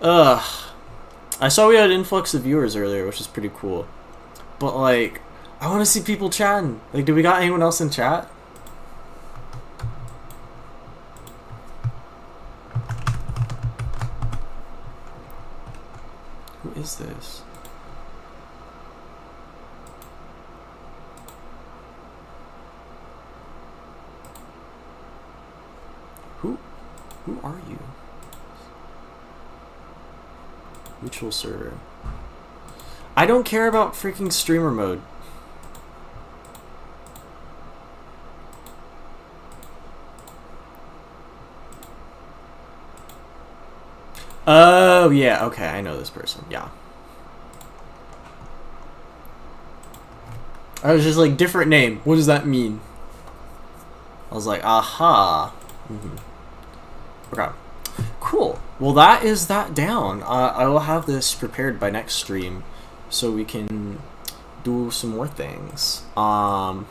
I saw we had an influx of viewers earlier, which is pretty cool, but like I want to see people chatting. Like, do we got anyone else in chat? Who is this? Who are you? Mutual server. I don't care about freaking streamer mode. Oh, yeah, okay, I know this person, yeah. I was just like, different name, what does that mean? I was like, aha. Okay, cool. Well, that is that down. I will have this prepared by next stream so we can do some more things. Yeah,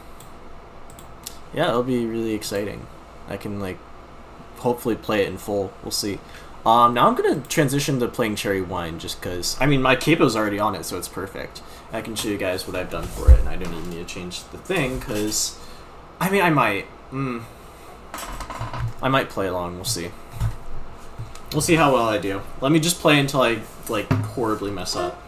it'll be really exciting. I can like hopefully play it in full. We'll see. Now I'm gonna transition to playing Cherry Wine just because, I mean, my capo's already on it, so it's perfect. I can show you guys what I've done for it, and I don't even need to change the thing, because, I mean, I might play along, we'll see. We'll see how well I do. Let me just play until I, like, horribly mess up.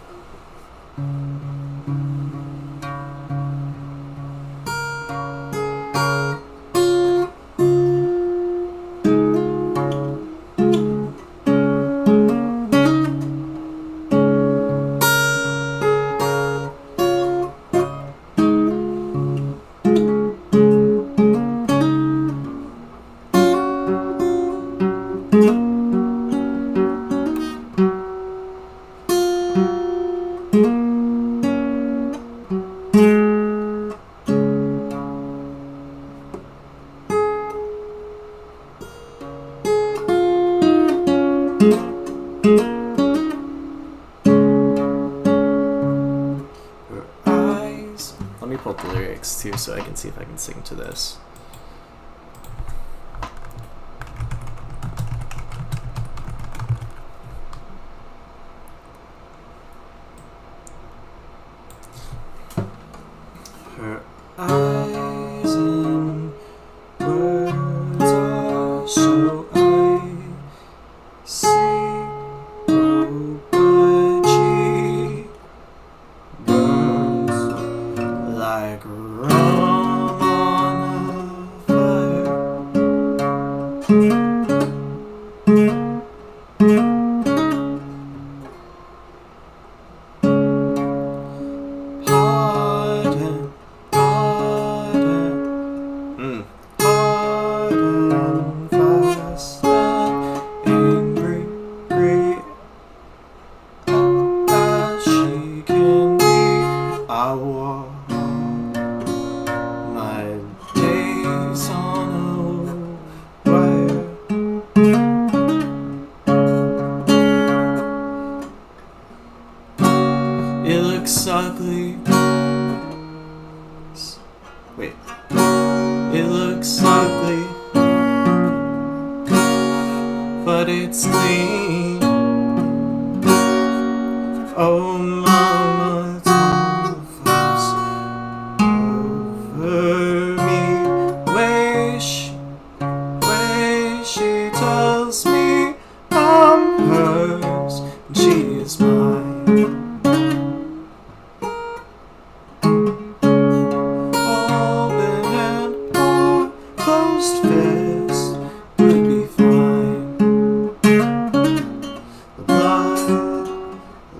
Too, so I can see if I can sing to this. Her eyes and words are so I see, oh, but she burns like rum on a fire. Ugly. Wait. It looks ugly, but it's clean. Oh, mama toss over me. Way she tells me I'm hers and she is mine.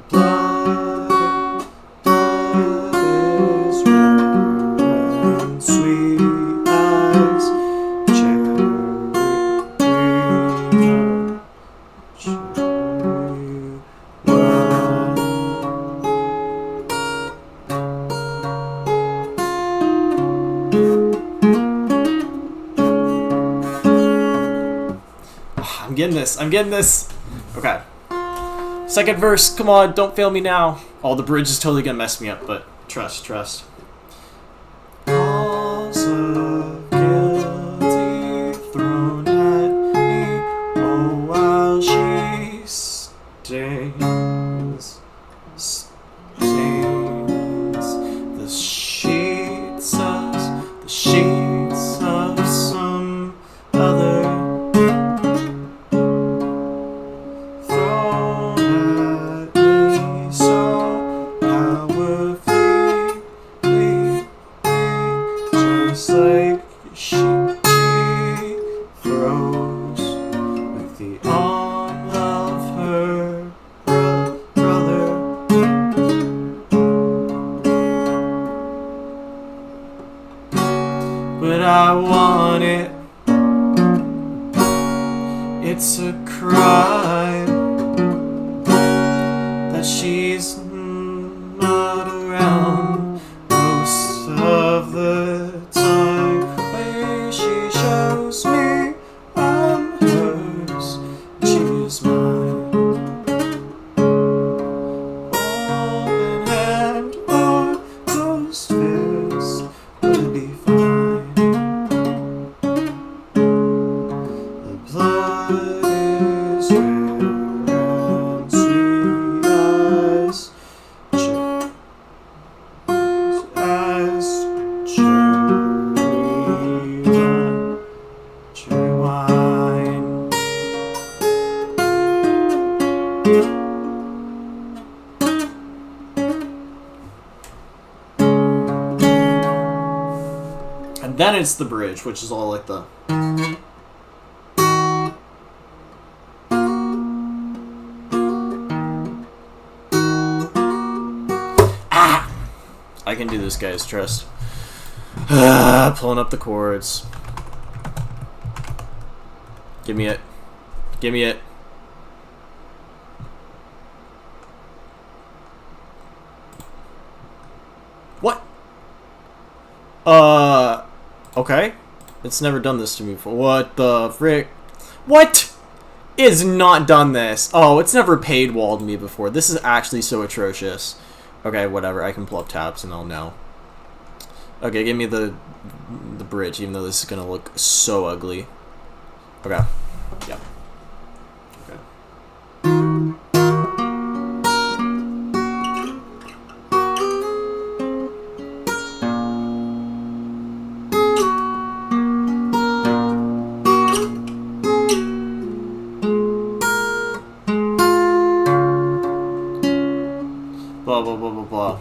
Blood I'm getting this. I'm getting this. Okay. Second verse. Come on, don't fail me now. Oh, the bridge is totally gonna mess me up, but trust. Walls of guilty thrown at me, oh, while she stains the sheets of some other, thrown at me so powerfully, just like she throws with the arm of her brother. But I want it. It's a crime that she's not around most of the time. When she shows me I'm hers, she's mine. Open hand or closed fist would be fine. The blood is rare and sweet as cherry wine. And then it's the bridge, which is all like the. I can do this, guys, trust. Pulling up the chords. Give me it. Give me it. What? Okay. It's never done this to me before. What the frick? What? It's not done this. Oh, it's never paid walled me before. This is actually so atrocious. Okay, whatever. I can pull up tabs and I'll know. Okay, give me the bridge, even though this is gonna look so ugly. Okay. Yep. Okay. Blah blah blah blah blah.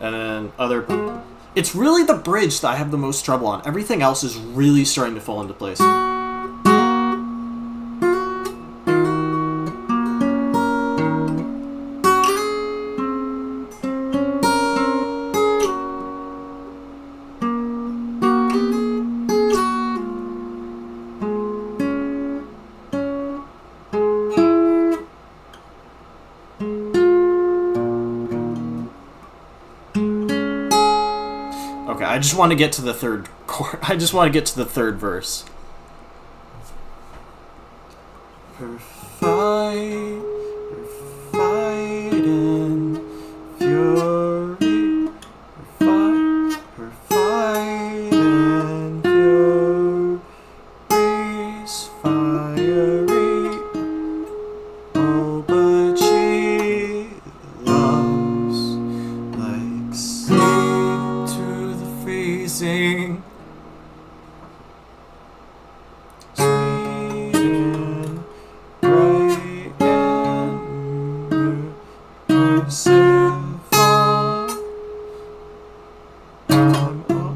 And then other. It's really the bridge that I have the most trouble on. Everything else is really starting to fall into place. Okay, I just want to get to the third chord. I just want to get to the third verse. Her fight and fury. Her fight and fury's fiery. Oh, but she loves like sleep to the freezing. Sweet and bright and merciful. I'm all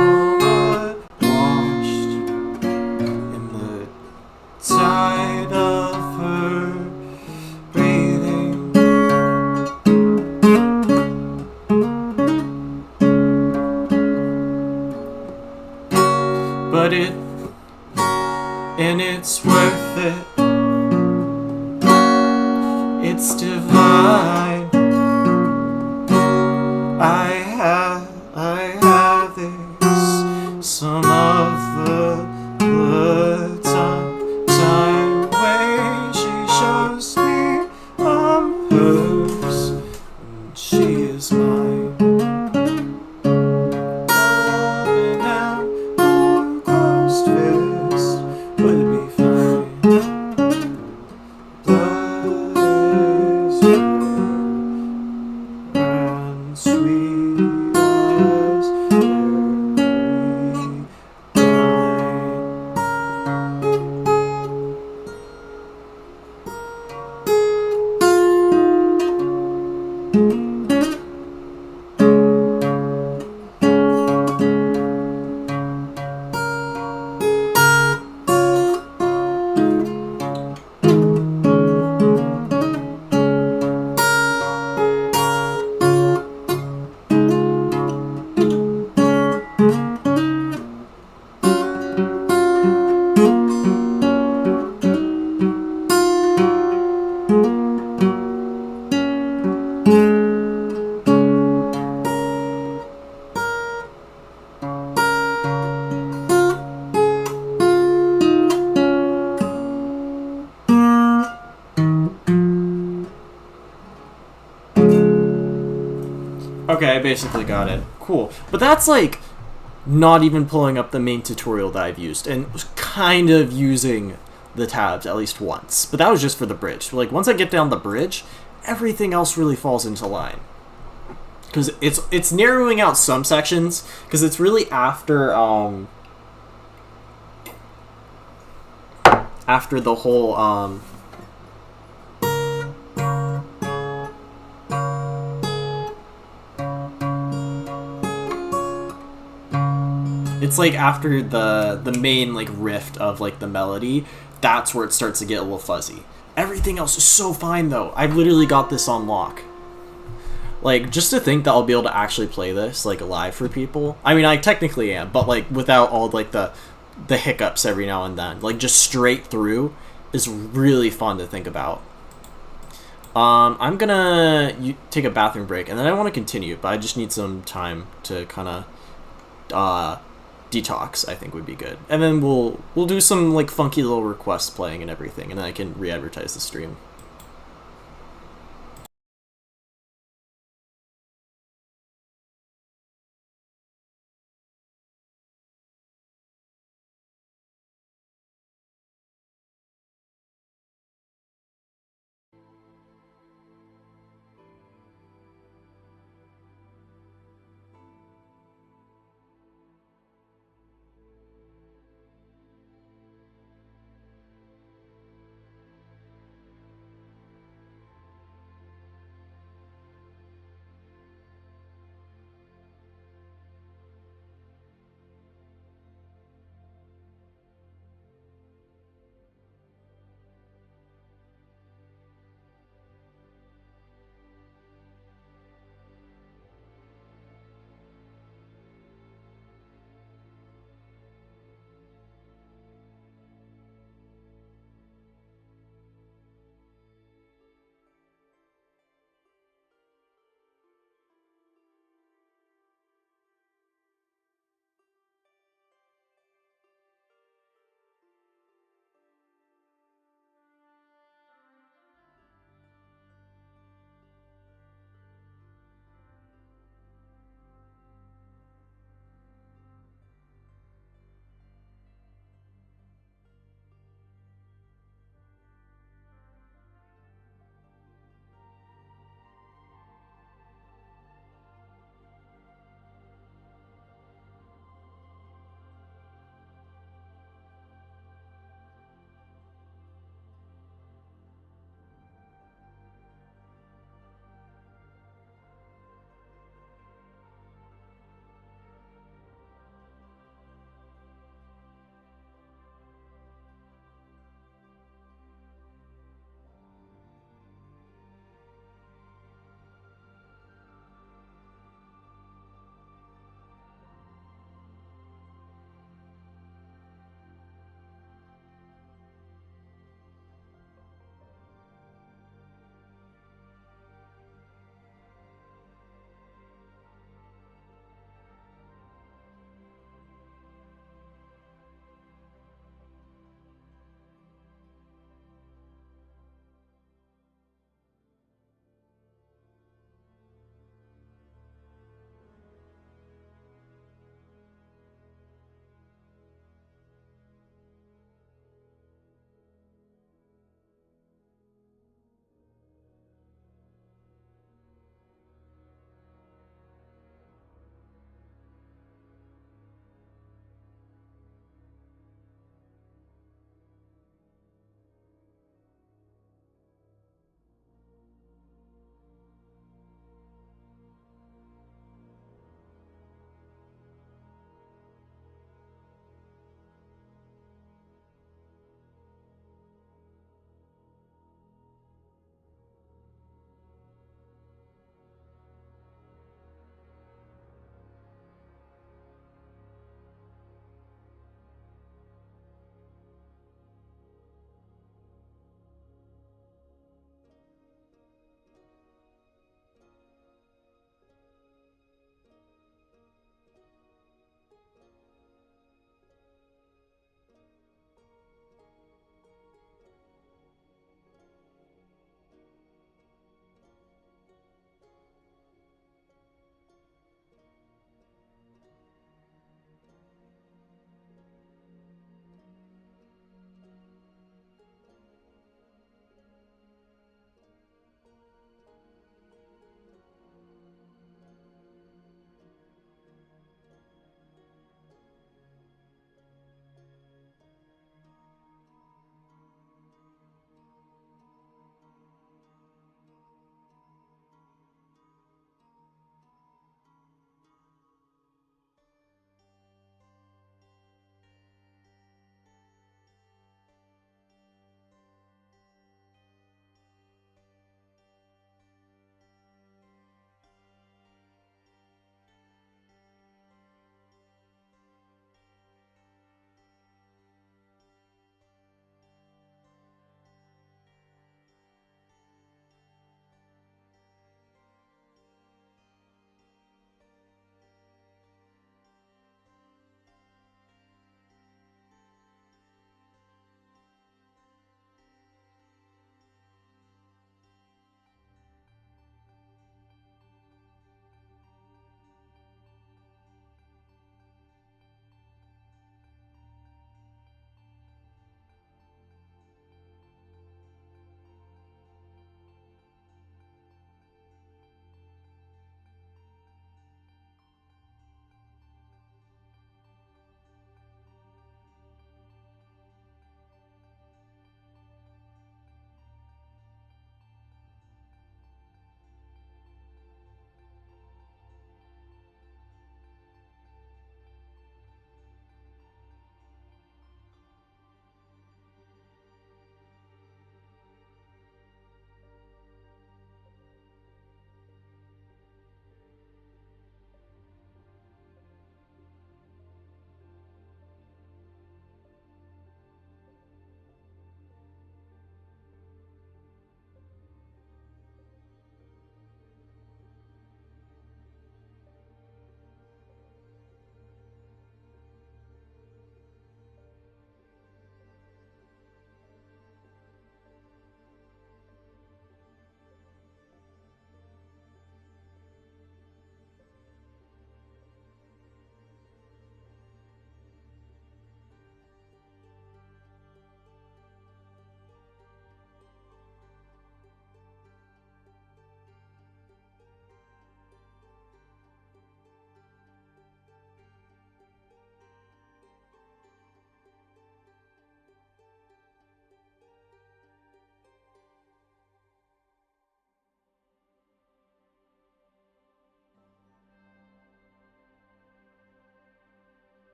but washed in the tide of her breathing. But it's worth it. It's divine. I have this some of the time. Okay, I basically got it. Cool. But that's like not even pulling up the main tutorial that I've used, and was kind of using the tabs at least once. But that was just for the bridge. So, like, once I get down the bridge, everything else really falls into line. Because it's narrowing out some sections, because it's really after the whole it's like after the main like riff of like the melody, that's where it starts to get a little fuzzy. Everything else is so fine though. I've literally got this on lock. Like, just to think that I'll be able to actually play this like live for people. I mean, I technically am, but like without all like the hiccups every now and then. Like just straight through is really fun to think about. I'm gonna take a bathroom break, and then I want to continue, but I just need some time to kind of detox. I think would be good, and then we'll do some like funky little requests playing and everything, and then I can re-advertise the stream.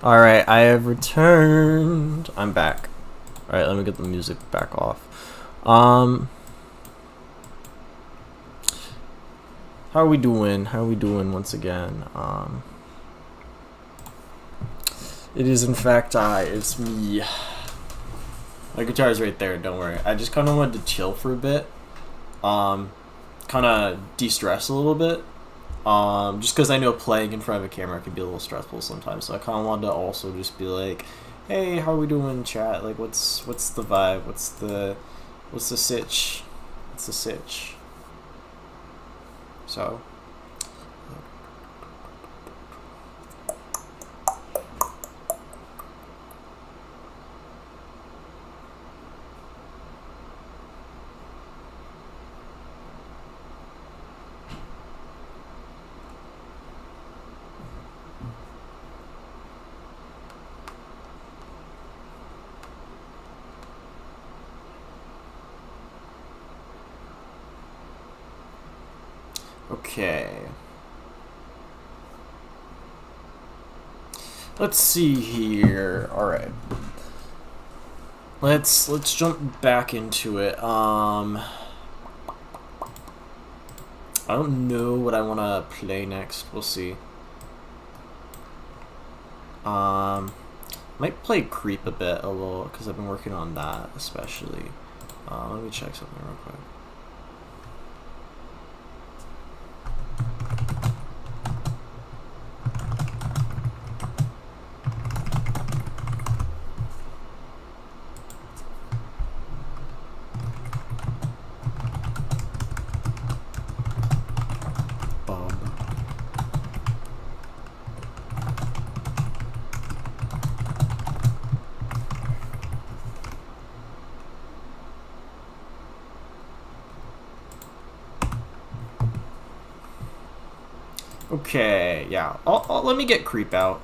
Alright, I have returned. I'm back. Alright, let me get the music back off. How are we doing? How are we doing once again? It is in fact it's me. My guitar's right there, don't worry. I just kinda wanted to chill for a bit. Kinda de-stress a little bit. Just because I know playing in front of a camera can be a little stressful sometimes, so I kind of wanted to also just be like, "Hey, how are we doing, chat? Like, what's the vibe? What's the sitch? What's the sitch?" So, okay. Let's see here. All right. Let's jump back into it. I don't know what I want to play next. We'll see. Might play Creep a bit, a little, because I've been working on that especially. Let me check something real quick. Okay, yeah. Let me get Creep out.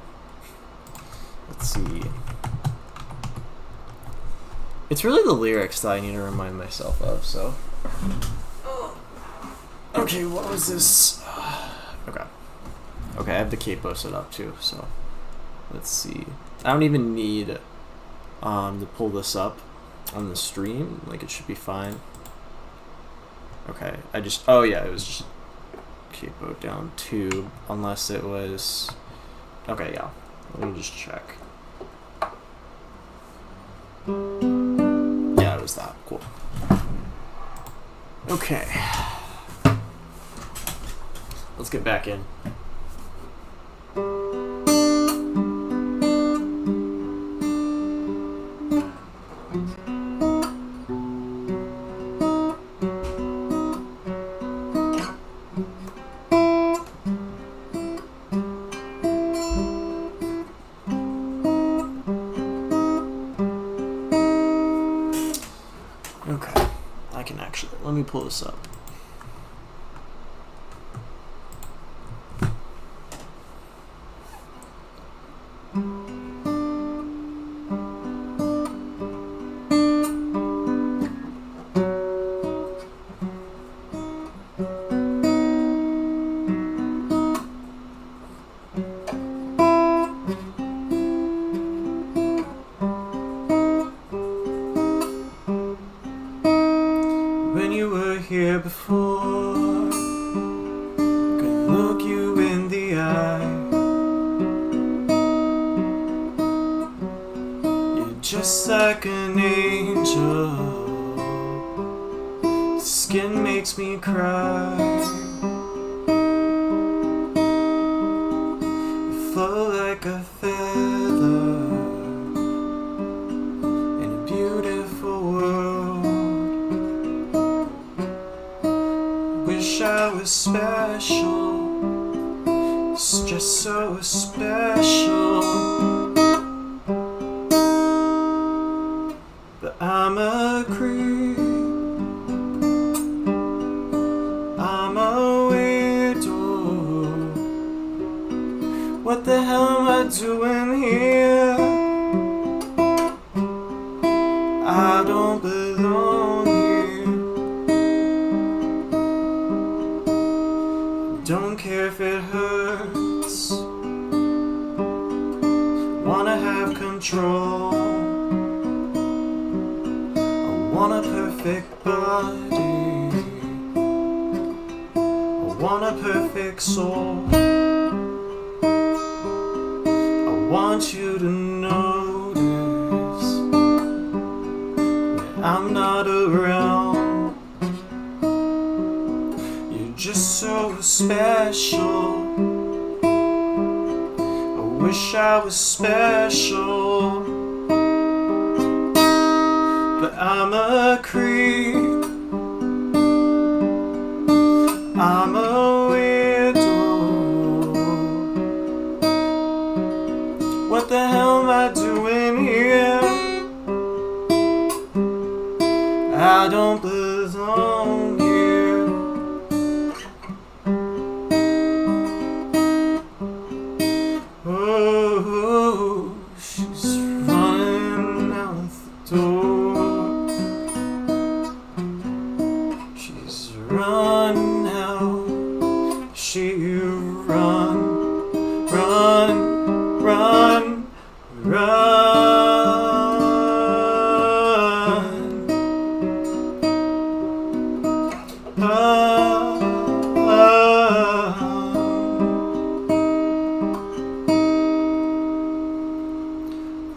Let's see. It's really the lyrics that I need to remind myself of, so. Okay, what was this? Okay. Okay, I have the capo set up too, so. Let's see. I don't even need to pull this up on the stream. Like, it should be fine. Okay, oh yeah, it was just capo down 2, unless it was, okay, yeah, let me just check. Yeah, it was that. Cool. Okay, let's get back in. Let me pull this up. control. I want a perfect body, I want a perfect soul. I want you to notice when I'm not around. You're just so special. I wish I was special, but I'm a creep. I'm a weirdo. What the hell am I doing here? I don't belong here. Oh, she's running out the door. She's run now. She run, run, run, run.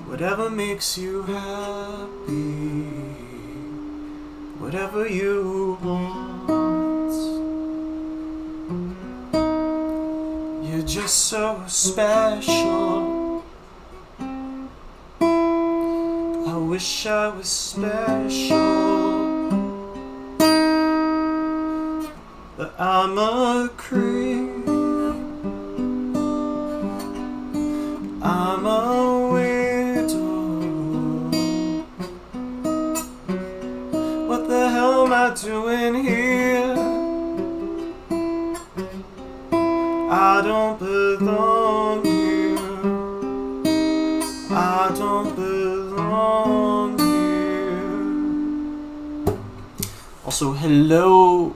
Whatever makes you happy, whatever you want. You're just so special. I wish I was special, but I'm a creep. I'm a weirdo. What the hell am I doing here? I don't belong here. I don't belong here. Also, hello,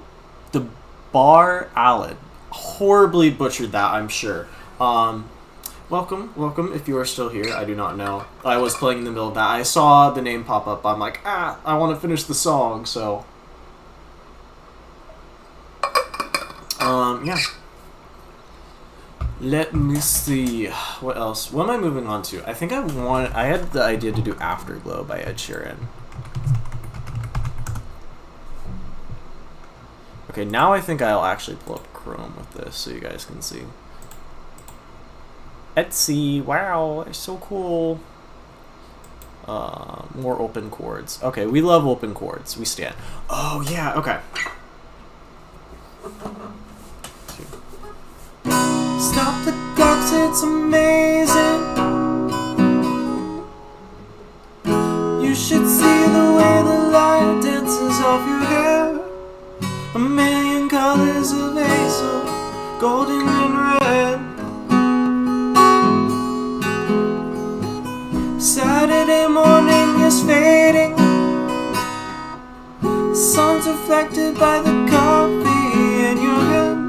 the bar Alad. Horribly butchered that, I'm sure. Welcome if you are still here. I do not know. I was playing in the middle of that. I saw the name pop up. I'm like, I want to finish the song, so. Yeah. Let me see. What else? What am I moving on to? I think I had the idea to do Afterglow by Ed Sheeran. Okay, now I think I'll actually pull up Chrome with this so you guys can see. Etsy, wow, it's so cool. More open chords. Okay, we love open chords. We stand. Oh yeah, okay. Stop the clocks, it's amazing. You should see the way the light dances off your hair. A million colors of hazel, golden and red. Saturday morning is fading. The sun's reflected by the coffee in your hand.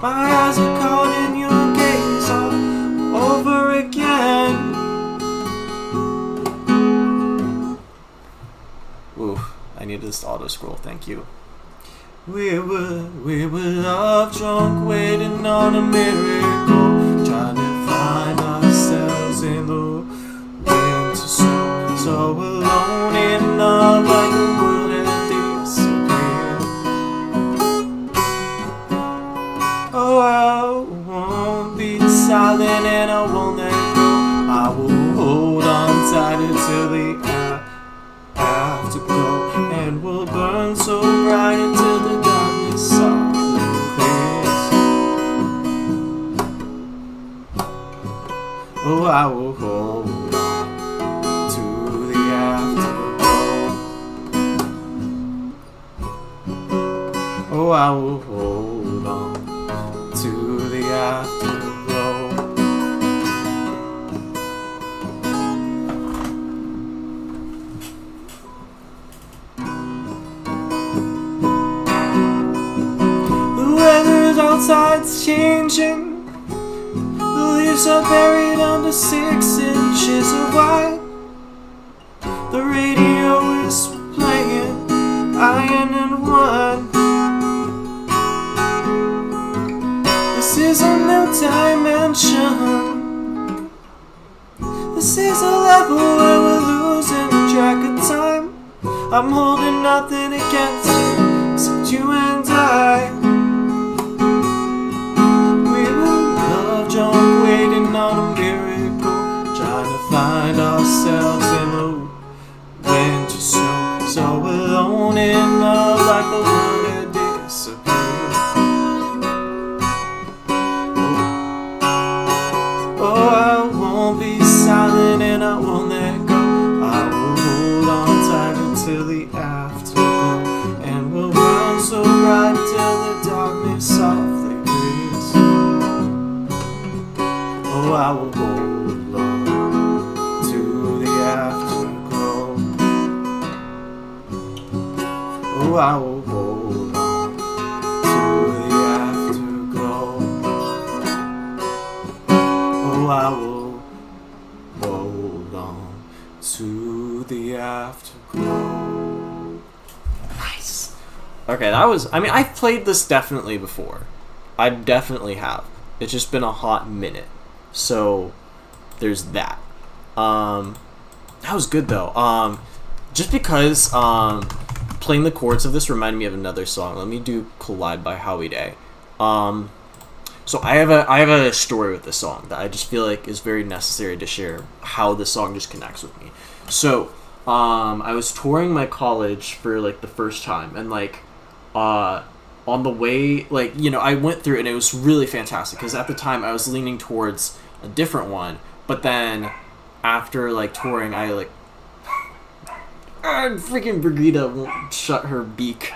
My eyes are caught in your gaze all over again. Ooh, I need this auto scroll, thank you. We were love drunk, waiting on a miracle, trying to find ourselves in the winter snow. So alone in love, like the world had disappeared. Oh, I won't be silent and I won't let go. I will hold on tight until the afterglow, and we'll burn so bright until the darkness softly clears. Oh, I will hold on to the afterglow. Oh, I will hold on to the afterglow. The weather's outside's changing. The leaves Tears are buried under 6 inches of white. The radio is playing Iron and Wine. This is a new dimension. This is a level where we're losing track of time. I'm holding nothing against you except you and I. We were love drunk, waiting on a miracle, trying to find ourselves in a winter snow. So alone in love, like the world had disappeared. Oh, I won't be silent and I won't let go. I will hold on tight until the afterglow, and we'll run so bright till the darkness softly breathes. Oh, I will hold on to the afterglow. Oh, I will hold on to the afterglow. Oh, I will hold on to the afterglow. Nice. Okay, that was. I mean, I've played this definitely before. I definitely have. It's just been a hot minute. So, there's that. That was good though. Just because playing the chords of this reminded me of another song. Let me do "Collide" by Howie Day. So I have a story with this song that I just feel like is very necessary to share. How this song just connects with me. So, I was touring my college for like the first time, and like, on the way, like, you know, I went through and it was really fantastic because at the time I was leaning towards a different one, but then after like touring, I like, freaking Brigida won't shut her beak.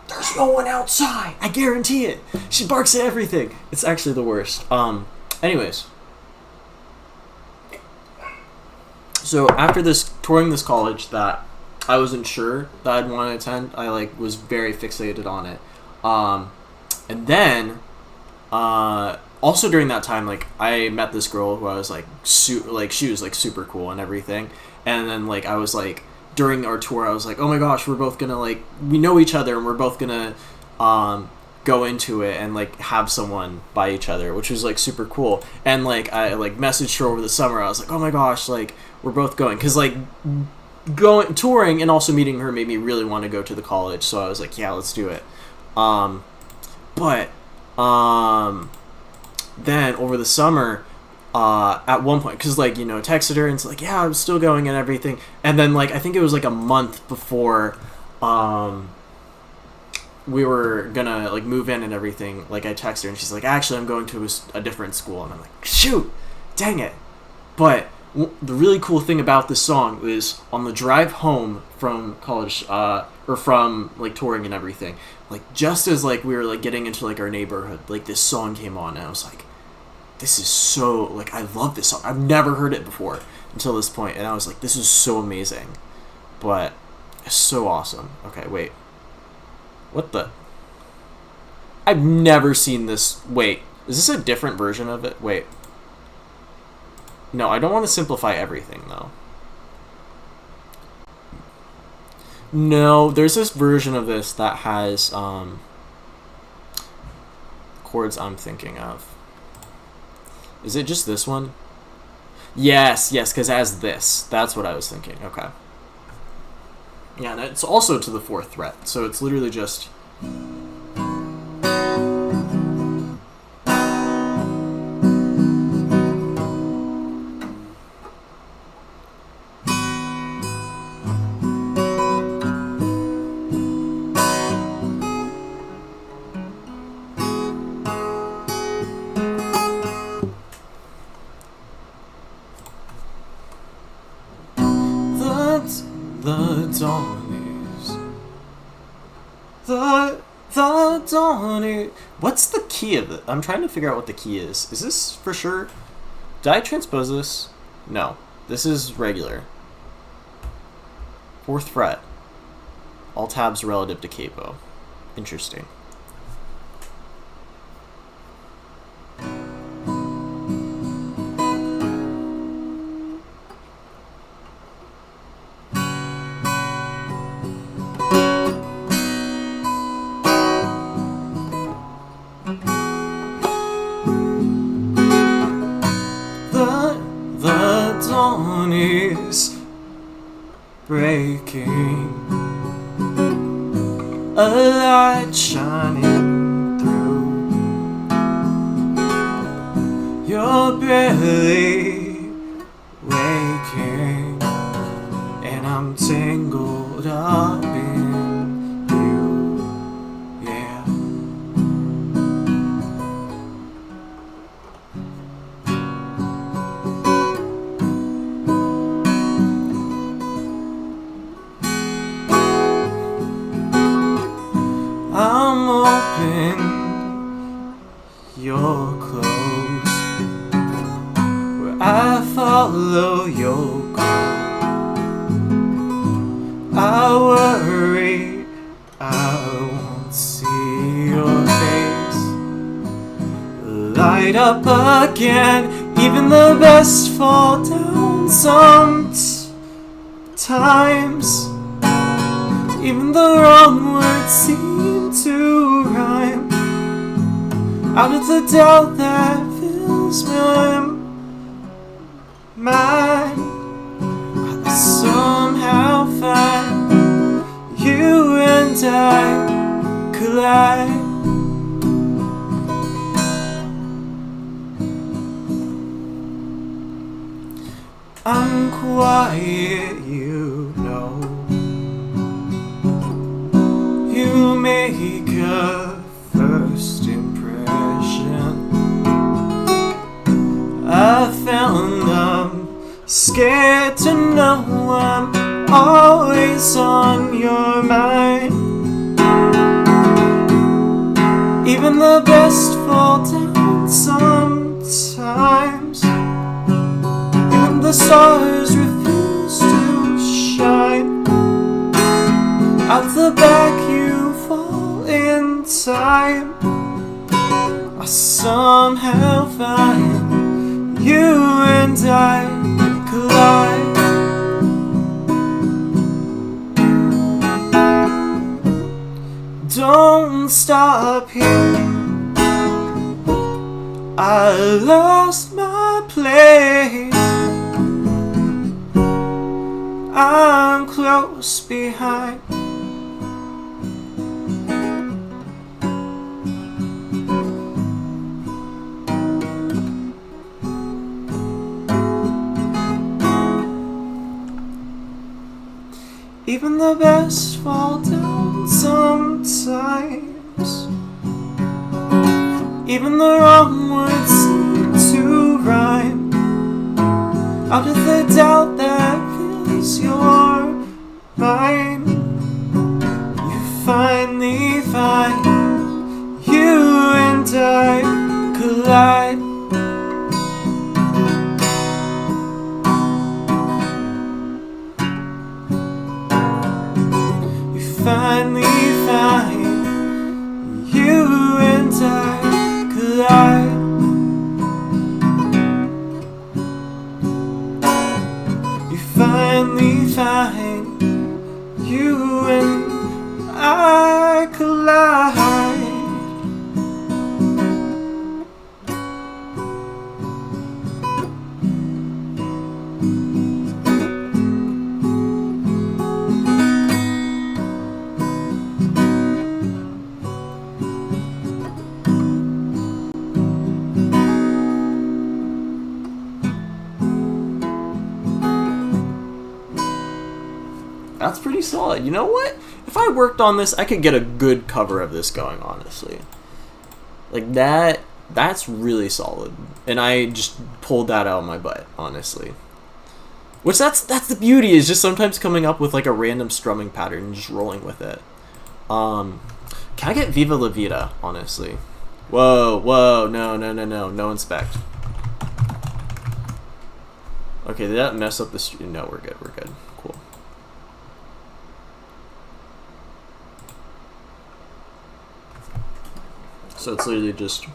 There's no one outside. I guarantee it. She barks at everything. It's actually the worst. Anyways. So after this touring this college that I wasn't sure that I'd want to attend, I like was very fixated on it. And then also during that time, like I met this girl who I was like she was like super cool and everything. And then like I was like during our tour, I was like, oh my gosh, we're both gonna like, we know each other and we're both gonna go into it and like have someone by each other, which was like super cool. And like I like messaged her over the summer. I was like, oh my gosh, like we're both going, because like going touring and also meeting her made me really want to go to the college. So I was like, yeah, let's do it. But then over the summer, at one point, because like, you know, texted her and it's like, yeah, I'm still going and everything. And then like I think it was like a month before we were gonna like move in and everything, like I texted her and she's like, actually I'm going to a different school. And I'm like, shoot, dang it. But the really cool thing about this song is on the drive home from college, or from like touring and everything, like just as like we were like getting into like our neighborhood, like this song came on and I was like, this is so, like, I love this song. I've never heard it before until this point, and I was like, this is so amazing. But it's so awesome. Okay, wait. What the? I've never seen this. Wait, is this a different version of it? Wait. No, I don't want to simplify everything, though. No, there's this version of this that has chords I'm thinking of. Is it just this one? Yes, because it has this. That's what I was thinking. Okay. Yeah, and it's also to the 4th fret, so it's literally just... The dawn is... The dawn is... What's the key of it? I'm trying to figure out what the key is. Is this for sure? Did I transpose this? No. This is regular. 4th fret. All tabs relative to capo. Interesting. breaking, a light shining through. You're barely waking, and I'm tangled up in you, yeah. I'm open, you're close, where I follow your call. I worry I won't see your face light up again. Even the best fall down sometimes. Even the wrong words seem to rhyme. Out of the doubt that fills my mind, I somehow find you and I collide. I'm quiet, you know. You make a first impression. I found I'm scared to know I'm always on your mind. Even the best fall down sometimes. Even the stars refuse to shine. Out the back you fall in time. I somehow find you and I collide. Don't stop here. I lost my place. I'm close behind. Even the best fall down sometimes. Even the wrong words seem to rhyme. Out of the doubt that fills your mind, you finally find you and I collide. Finally find you and I collide. You finally find you and I collide. That's pretty solid. You know what? If I worked on this, I could get a good cover of this going, honestly. Like that's really solid. And I just pulled that out of my butt, honestly. Which that's the beauty, is just sometimes coming up with like a random strumming pattern and just rolling with it. Can I get Viva La Vida, honestly? Whoa, no inspect. Okay, did that mess up the stream? No, we're good, cool. So it's literally just...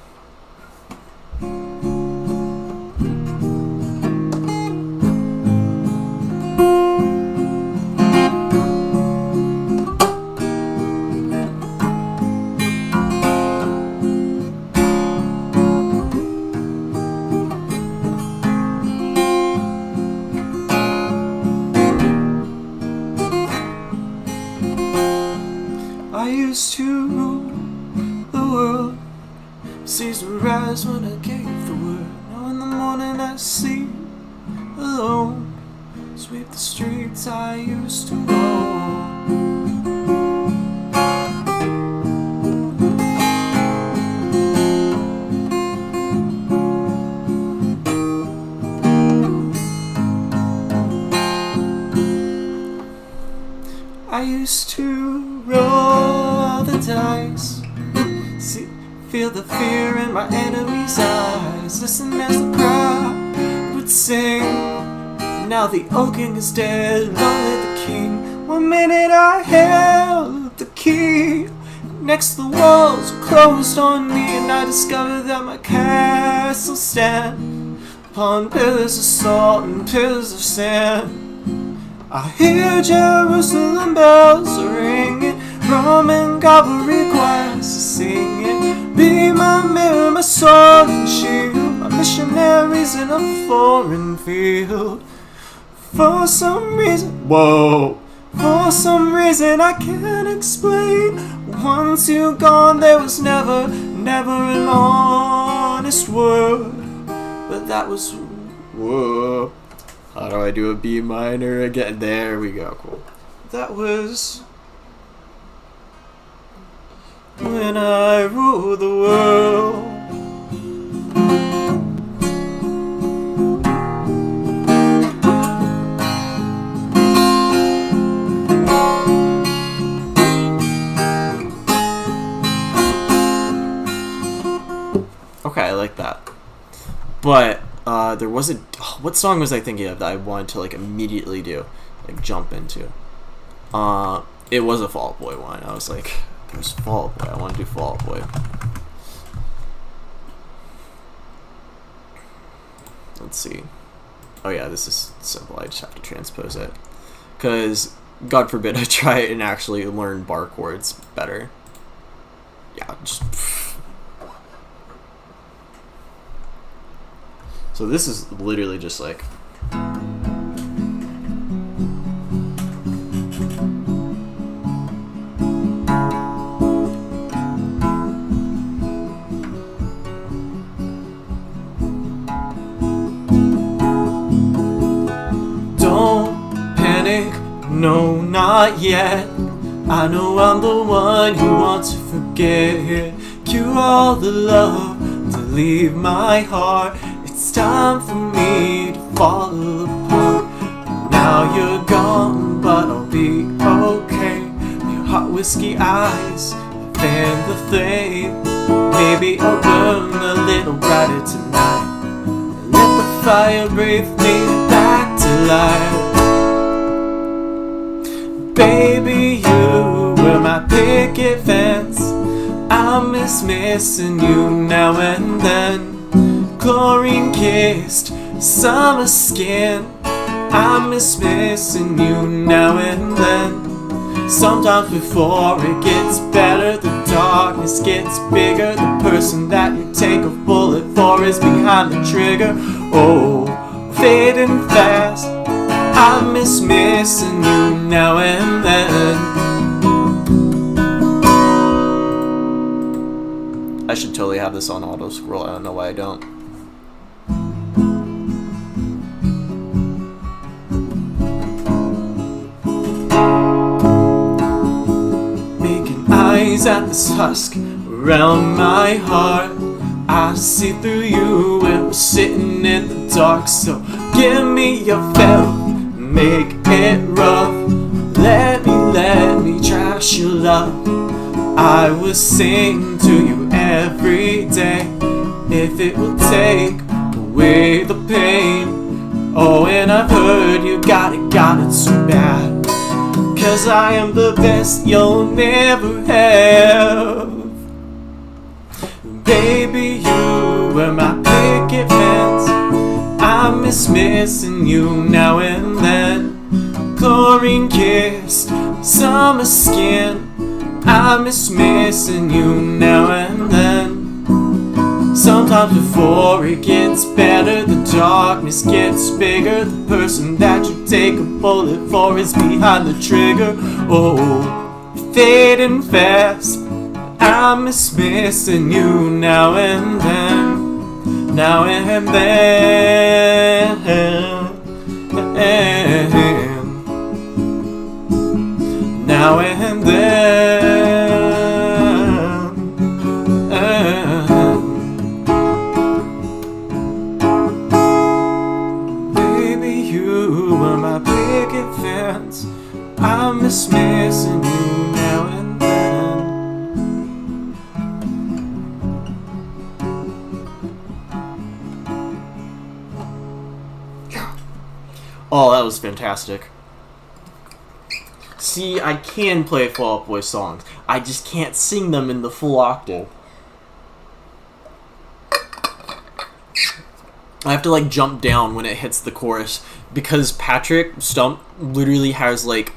Seas will rise when I gave the word. Now in the morning I sleep alone. Sweep the streets I used to roam. I used to roll the dice, feel the fear in my enemy's eyes, listen as the crowd would sing. Now the old king is dead, long live the king. 1 minute I held the key, next the walls were closed on me, and I discovered that my castle stand upon pillars of salt and pillars of sand. I hear Jerusalem bells ringing, Roman cavalry choirs singing. Be my mirror, my sword and shield, my missionaries in a foreign field. For some reason, for some reason I can't explain, once you're gone there was never an honest word. But that was, whoa. How do I do a B minor again? There we go, cool. That was when I ruled the world. Okay, I like that. But there was a, what song was I thinking of that I wanted to like immediately do, like jump into? It was a Fall Out Boy one. I was like, there's Fall Out Boy. I want to do Fall Out Boy. Let's see. Oh yeah, this is simple. I just have to transpose it, because God forbid I try and actually learn bar chords better. Yeah, just. So this is literally just like. Don't panic, no, not yet. I know I'm the one you want to forget. Cure all the love to leave my heart. It's time for me to fall apart. Now you're gone, but I'll be okay. Your hot whiskey eyes fan the flame. Maybe I'll burn a little brighter tonight. Let the fire breathe me back to life. Baby, you were my picket fence. I miss missing you now and then. Chlorine kissed summer skin. I miss missing you now and then. Sometimes before it gets better, the darkness gets bigger. The person that you take a bullet for is behind the trigger. Oh, fading fast. I miss missing you now and then. I should totally have this on auto scroll. I don't know why I don't. At this husk around my heart, I see through you when we're sitting in the dark. So give me your felt, make it rough. Let me trash your love. I will sing to you every day if it will take away the pain. Oh, and I've heard you got it so bad. 'Cause I am the best you'll never have. Baby, you were my picket fence. I miss missing you now and then. Chlorine kissed summer skin. I miss missing you now and then. Sometimes before it gets better, the darkness gets bigger. The person that you take a bullet for is behind the trigger. Oh, fading fast. I miss missing you now and then, now and then, now and then. Baby, you were my picket fence. I miss missing you now and then. Oh, that was fantastic. See, I can play Fall Out Boy songs. I just can't sing them in the full octave. I have to like jump down when it hits the chorus because Patrick Stump literally has like,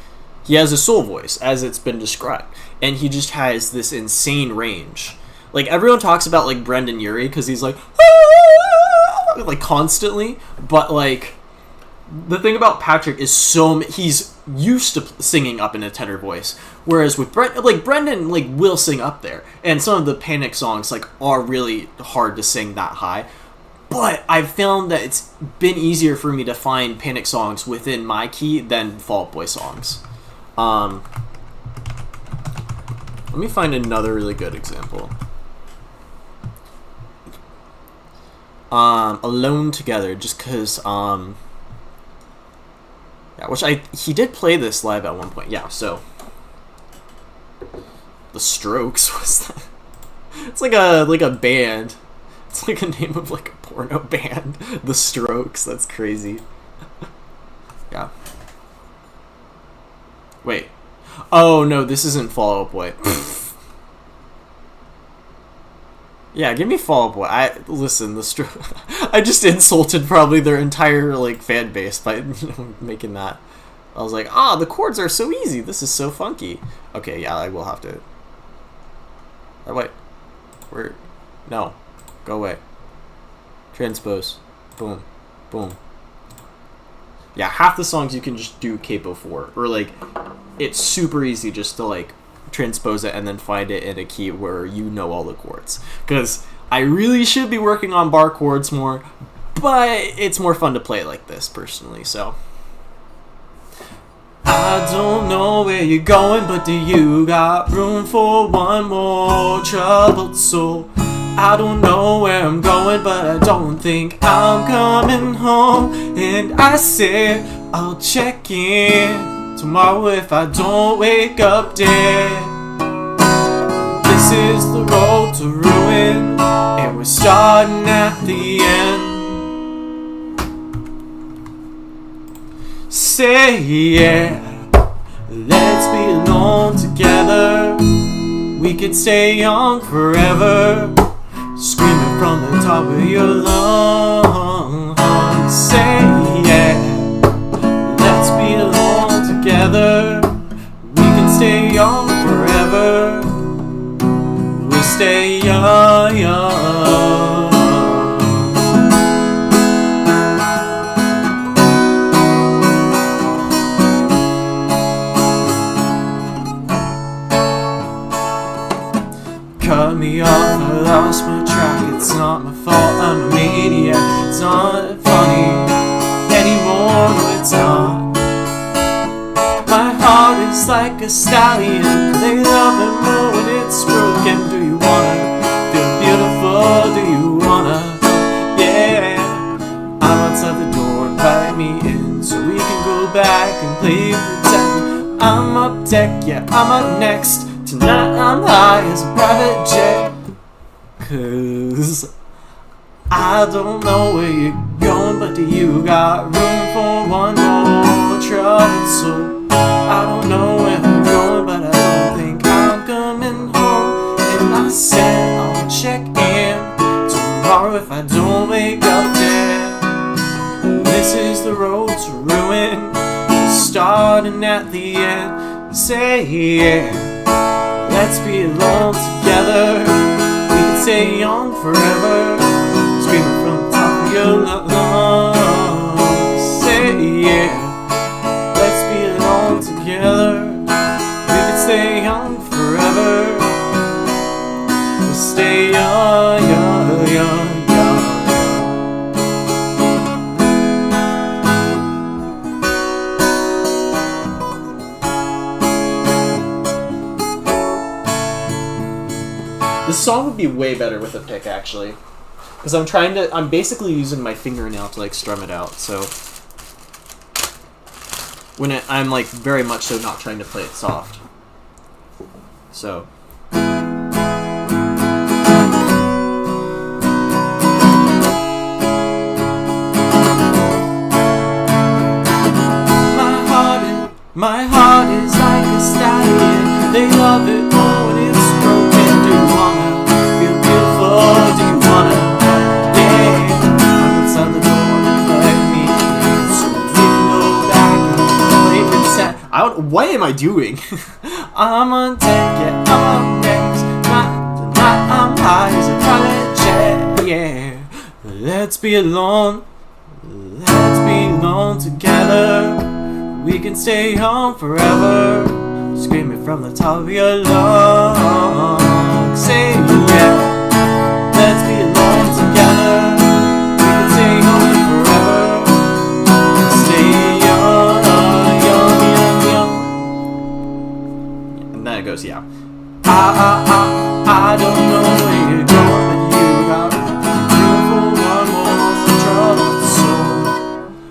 he has a soul voice as it's been described, and he just has this insane range. Like everyone talks about like Brendan Urie because he's like constantly, but like the thing about Patrick is he's used to singing up in a tenor voice, whereas with Brendan like will sing up there, and some of the Panic songs like are really hard to sing that high. But I've found that it's been easier for me to find Panic songs within my key than Fall Out Boy songs. Let me find another really good example. Alone Together, just because, yeah, he did play this live at one point, yeah, so. The Strokes was that? It's like a band. It's like a name of like a porno band. The Strokes, that's crazy. Yeah. Wait. Oh no, this isn't Fall Out Boy. Yeah, give me Fall Out Boy. Listen, the I just insulted probably their entire like fan base by making that. I was like, the chords are so easy. This is so funky. Okay, yeah, I will have to. Oh wait, where? No, go away. Transpose. Boom, boom. Yeah, half the songs you can just do capo for, or like, it's super easy just to like transpose it and then find it in a key where you know all the chords. Because I really should be working on bar chords more, but it's more fun to play like this personally, so. I don't know where you're going, but do you got room for one more troubled soul? I don't know where I'm going, but I don't think I'm coming home. And I said I'll check in tomorrow if I don't wake up dead. This is the road to ruin, and we're starting at the end. Say yeah, let's be alone together. We could stay young forever, screaming from the top of your lungs. Say yeah, let's be alone together. We can stay young forever. We'll stay young, young. Cut me off, I lost my track. It's not my fault, I'm a maniac. It's not funny anymore, no it's not. My heart is like a stallion. They love and more when it's broken. Do you wanna feel beautiful? Do you wanna? Yeah, I'm outside the door, invite me in so we can go back and play pretend. I'm up deck, yeah, I'm up next. Tonight I'm high as a private jet. 'Cause I don't know where you're going, but do you got room for one more troubled soul? I don't know where I'm going, but I don't think I'm coming home. And I said I'll check in tomorrow if I don't wake up dead. This is the road to ruin, starting at the end. Say yeah, let's be alone together. We can stay young forever, screaming from the top of your lungs. Say yeah, let's be alone together. We can stay young forever. song would be way better with a pick, actually. Because I'm basically using my fingernail to, like, strum it out, so... I'm, like, very much so not trying to play it soft. So... My heart is like a stallion. They love it more when it's broken. Do you wanna feel beautiful? Do you wanna, yeah? I'm outside the door, let me in. So you know that I can play pretend. What am I doing? I'm on deck, yeah, I'm on next. Tonight I'm high as a college jet, yeah. Let's be alone together. We can stay home forever, screaming from the top of your lungs. Say yeah, let's be alone together. We can stay home forever, stay young. And then it goes, yeah. I don't know where you're going, but you got room for one more troubled soul.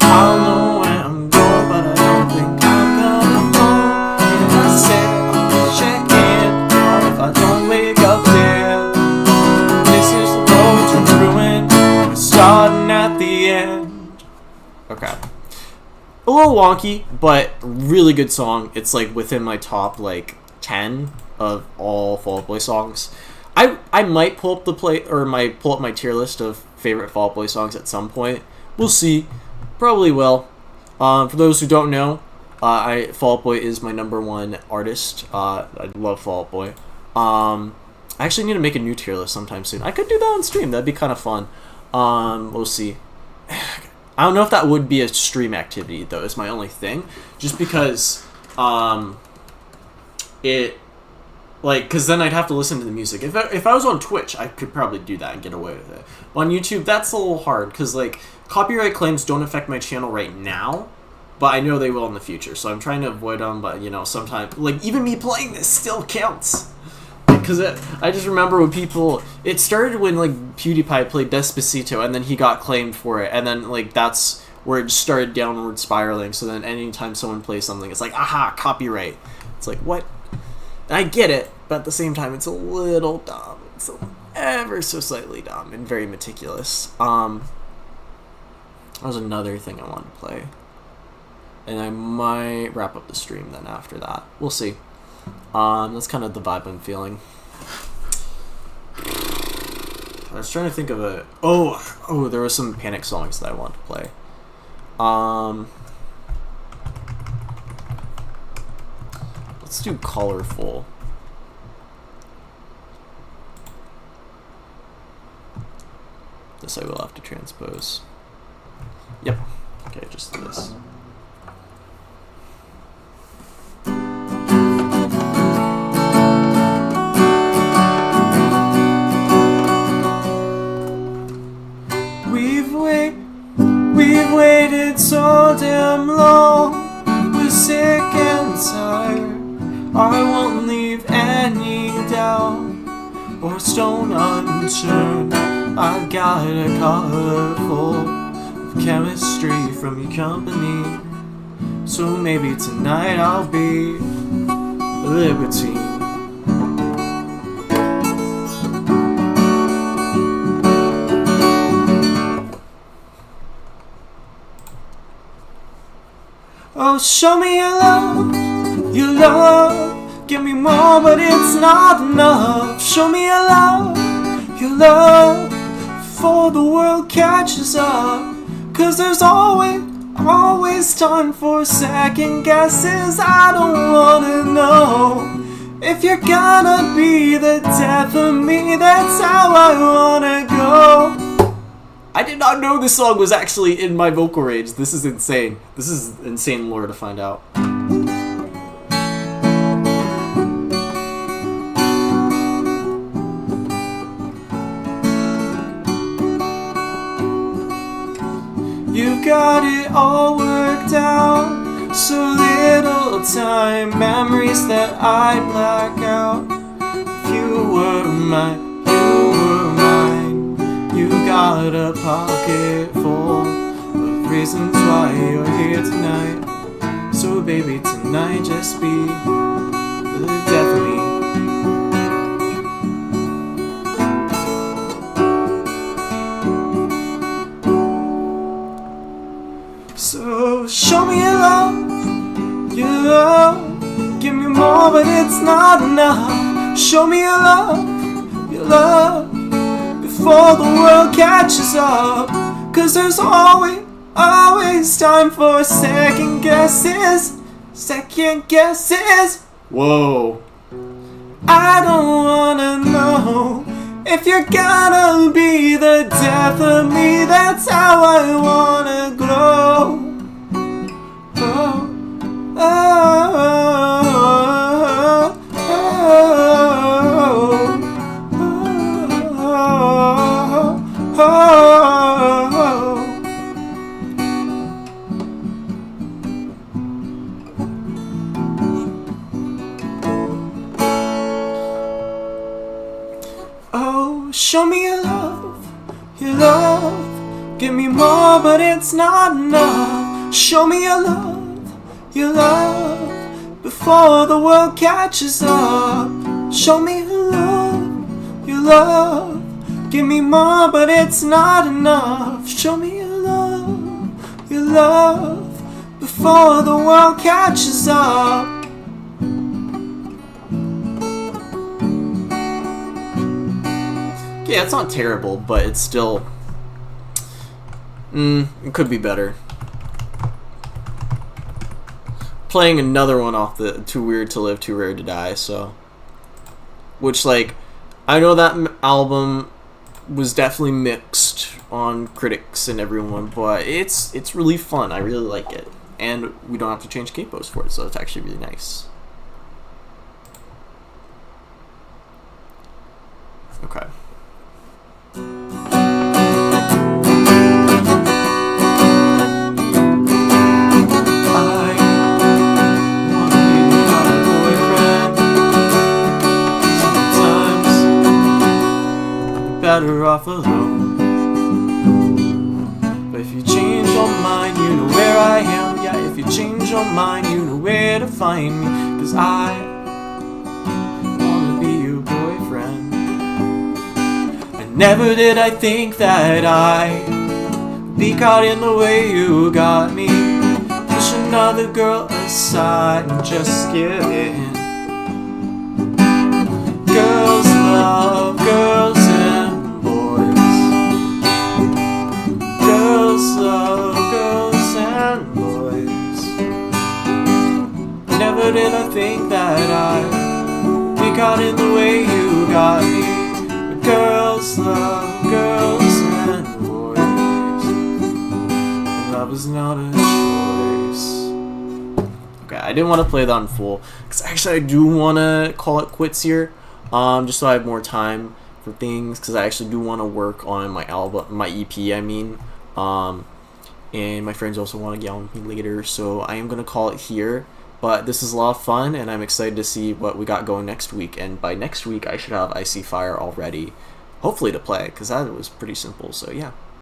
I'll know where I'm going, but I don't think I'm coming home. And I said I'll check in, or if I don't wake up dead. This is the road to ruin, we're starting at the end. Okay. A little wonky, but really good song. It's like within my top like 10 of all Fall Out Boy songs. I might pull up pull up my tier list of favorite Fall Out Boy songs at some point. We'll see. Probably will. For those who don't know, Fall Out Boy is my #1 artist. I love Fall Out Boy. I actually need to make a new tier list sometime soon. I could do that on stream. That'd be kind of fun. We'll see. I don't know if that would be a stream activity though. Is my only thing. Just because because then I'd have to listen to the music. If I was on Twitch, I could probably do that and get away with it. But on YouTube, that's a little hard because like copyright claims don't affect my channel right now, but I know they will in the future. So I'm trying to avoid them. But you know, sometimes like even me playing this still counts. Because I just remember when it started when like PewDiePie played Despacito and then he got claimed for it, and then like that's where it just started downward spiraling. So then anytime someone plays something, it's like aha, copyright. It's like what? I get it, but at the same time, it's a little dumb. It's ever so slightly dumb and very meticulous. That was another thing I wanted to play. And I might wrap up the stream then after that. We'll see. That's kind of the vibe I'm feeling. I was trying to think of a... Oh, there were some Panic songs that I wanted to play. Let's do Colorful. This I will have to transpose. Yep. Okay, just do this. We've waited so damn long. We're sick and tired. I won't leave any doubt or stone unturned. I got a collar full of chemistry from your company. So maybe tonight I'll be a libertine. Oh, show me your love, give me more, but it's not enough. Show me your love, before the world catches up. 'Cause there's always time for second guesses. I don't wanna know if you're gonna be the death of me. That's how I wanna go. I did not know this song was actually in my vocal range. This is insane. This is insane lore to find out. You've got it all worked out. So little time, memories that I black out. If you were my got a pocket full of reasons why you're here tonight. So baby, tonight just be the death of me. So show me your love, give me more but it's not enough. Show me your love, before the world catches up. 'Cause there's always time for second guesses. Whoa. I don't wanna know if you're gonna be the death of me. That's how I wanna grow. Oh, oh, oh, oh, oh. Oh, show me your love, give me more but it's not enough. Show me your love, before the world catches up. Show me your love, give me more but it's not enough. Show me your love, before the world catches up. Yeah, it's not terrible, but it's still... it could be better. Playing another one off the Too Weird to Live, Too Rare to Die, so... Which, like, I know that album was definitely mixed on critics and everyone, but it's really fun. I really like it. And we don't have to change capos for it, so it's actually really nice. Okay. Better off alone. But if you change your mind, you know where I am. Yeah, if you change your mind, you know where to find me. 'Cause I wanna be your boyfriend. And never did I think that I'd be caught in the way you got me. Push another girl aside and just give in. Girls love girls and boys. Girls love girls and boys. Never did I think that I'd be caught in the way you got me. But girls love girls and boys. And love is not a choice. Okay, I didn't want to play that in full, because actually I do want to call it quits here. Just so I have more time for things, because I actually do want to work on my album, my EP, I mean. And my friends also want to get on with me later, so I am going to call it here. But this is a lot of fun, and I'm excited to see what we got going next week. And by next week, I should have Icy Fire already, hopefully, to play, because that was pretty simple, so yeah.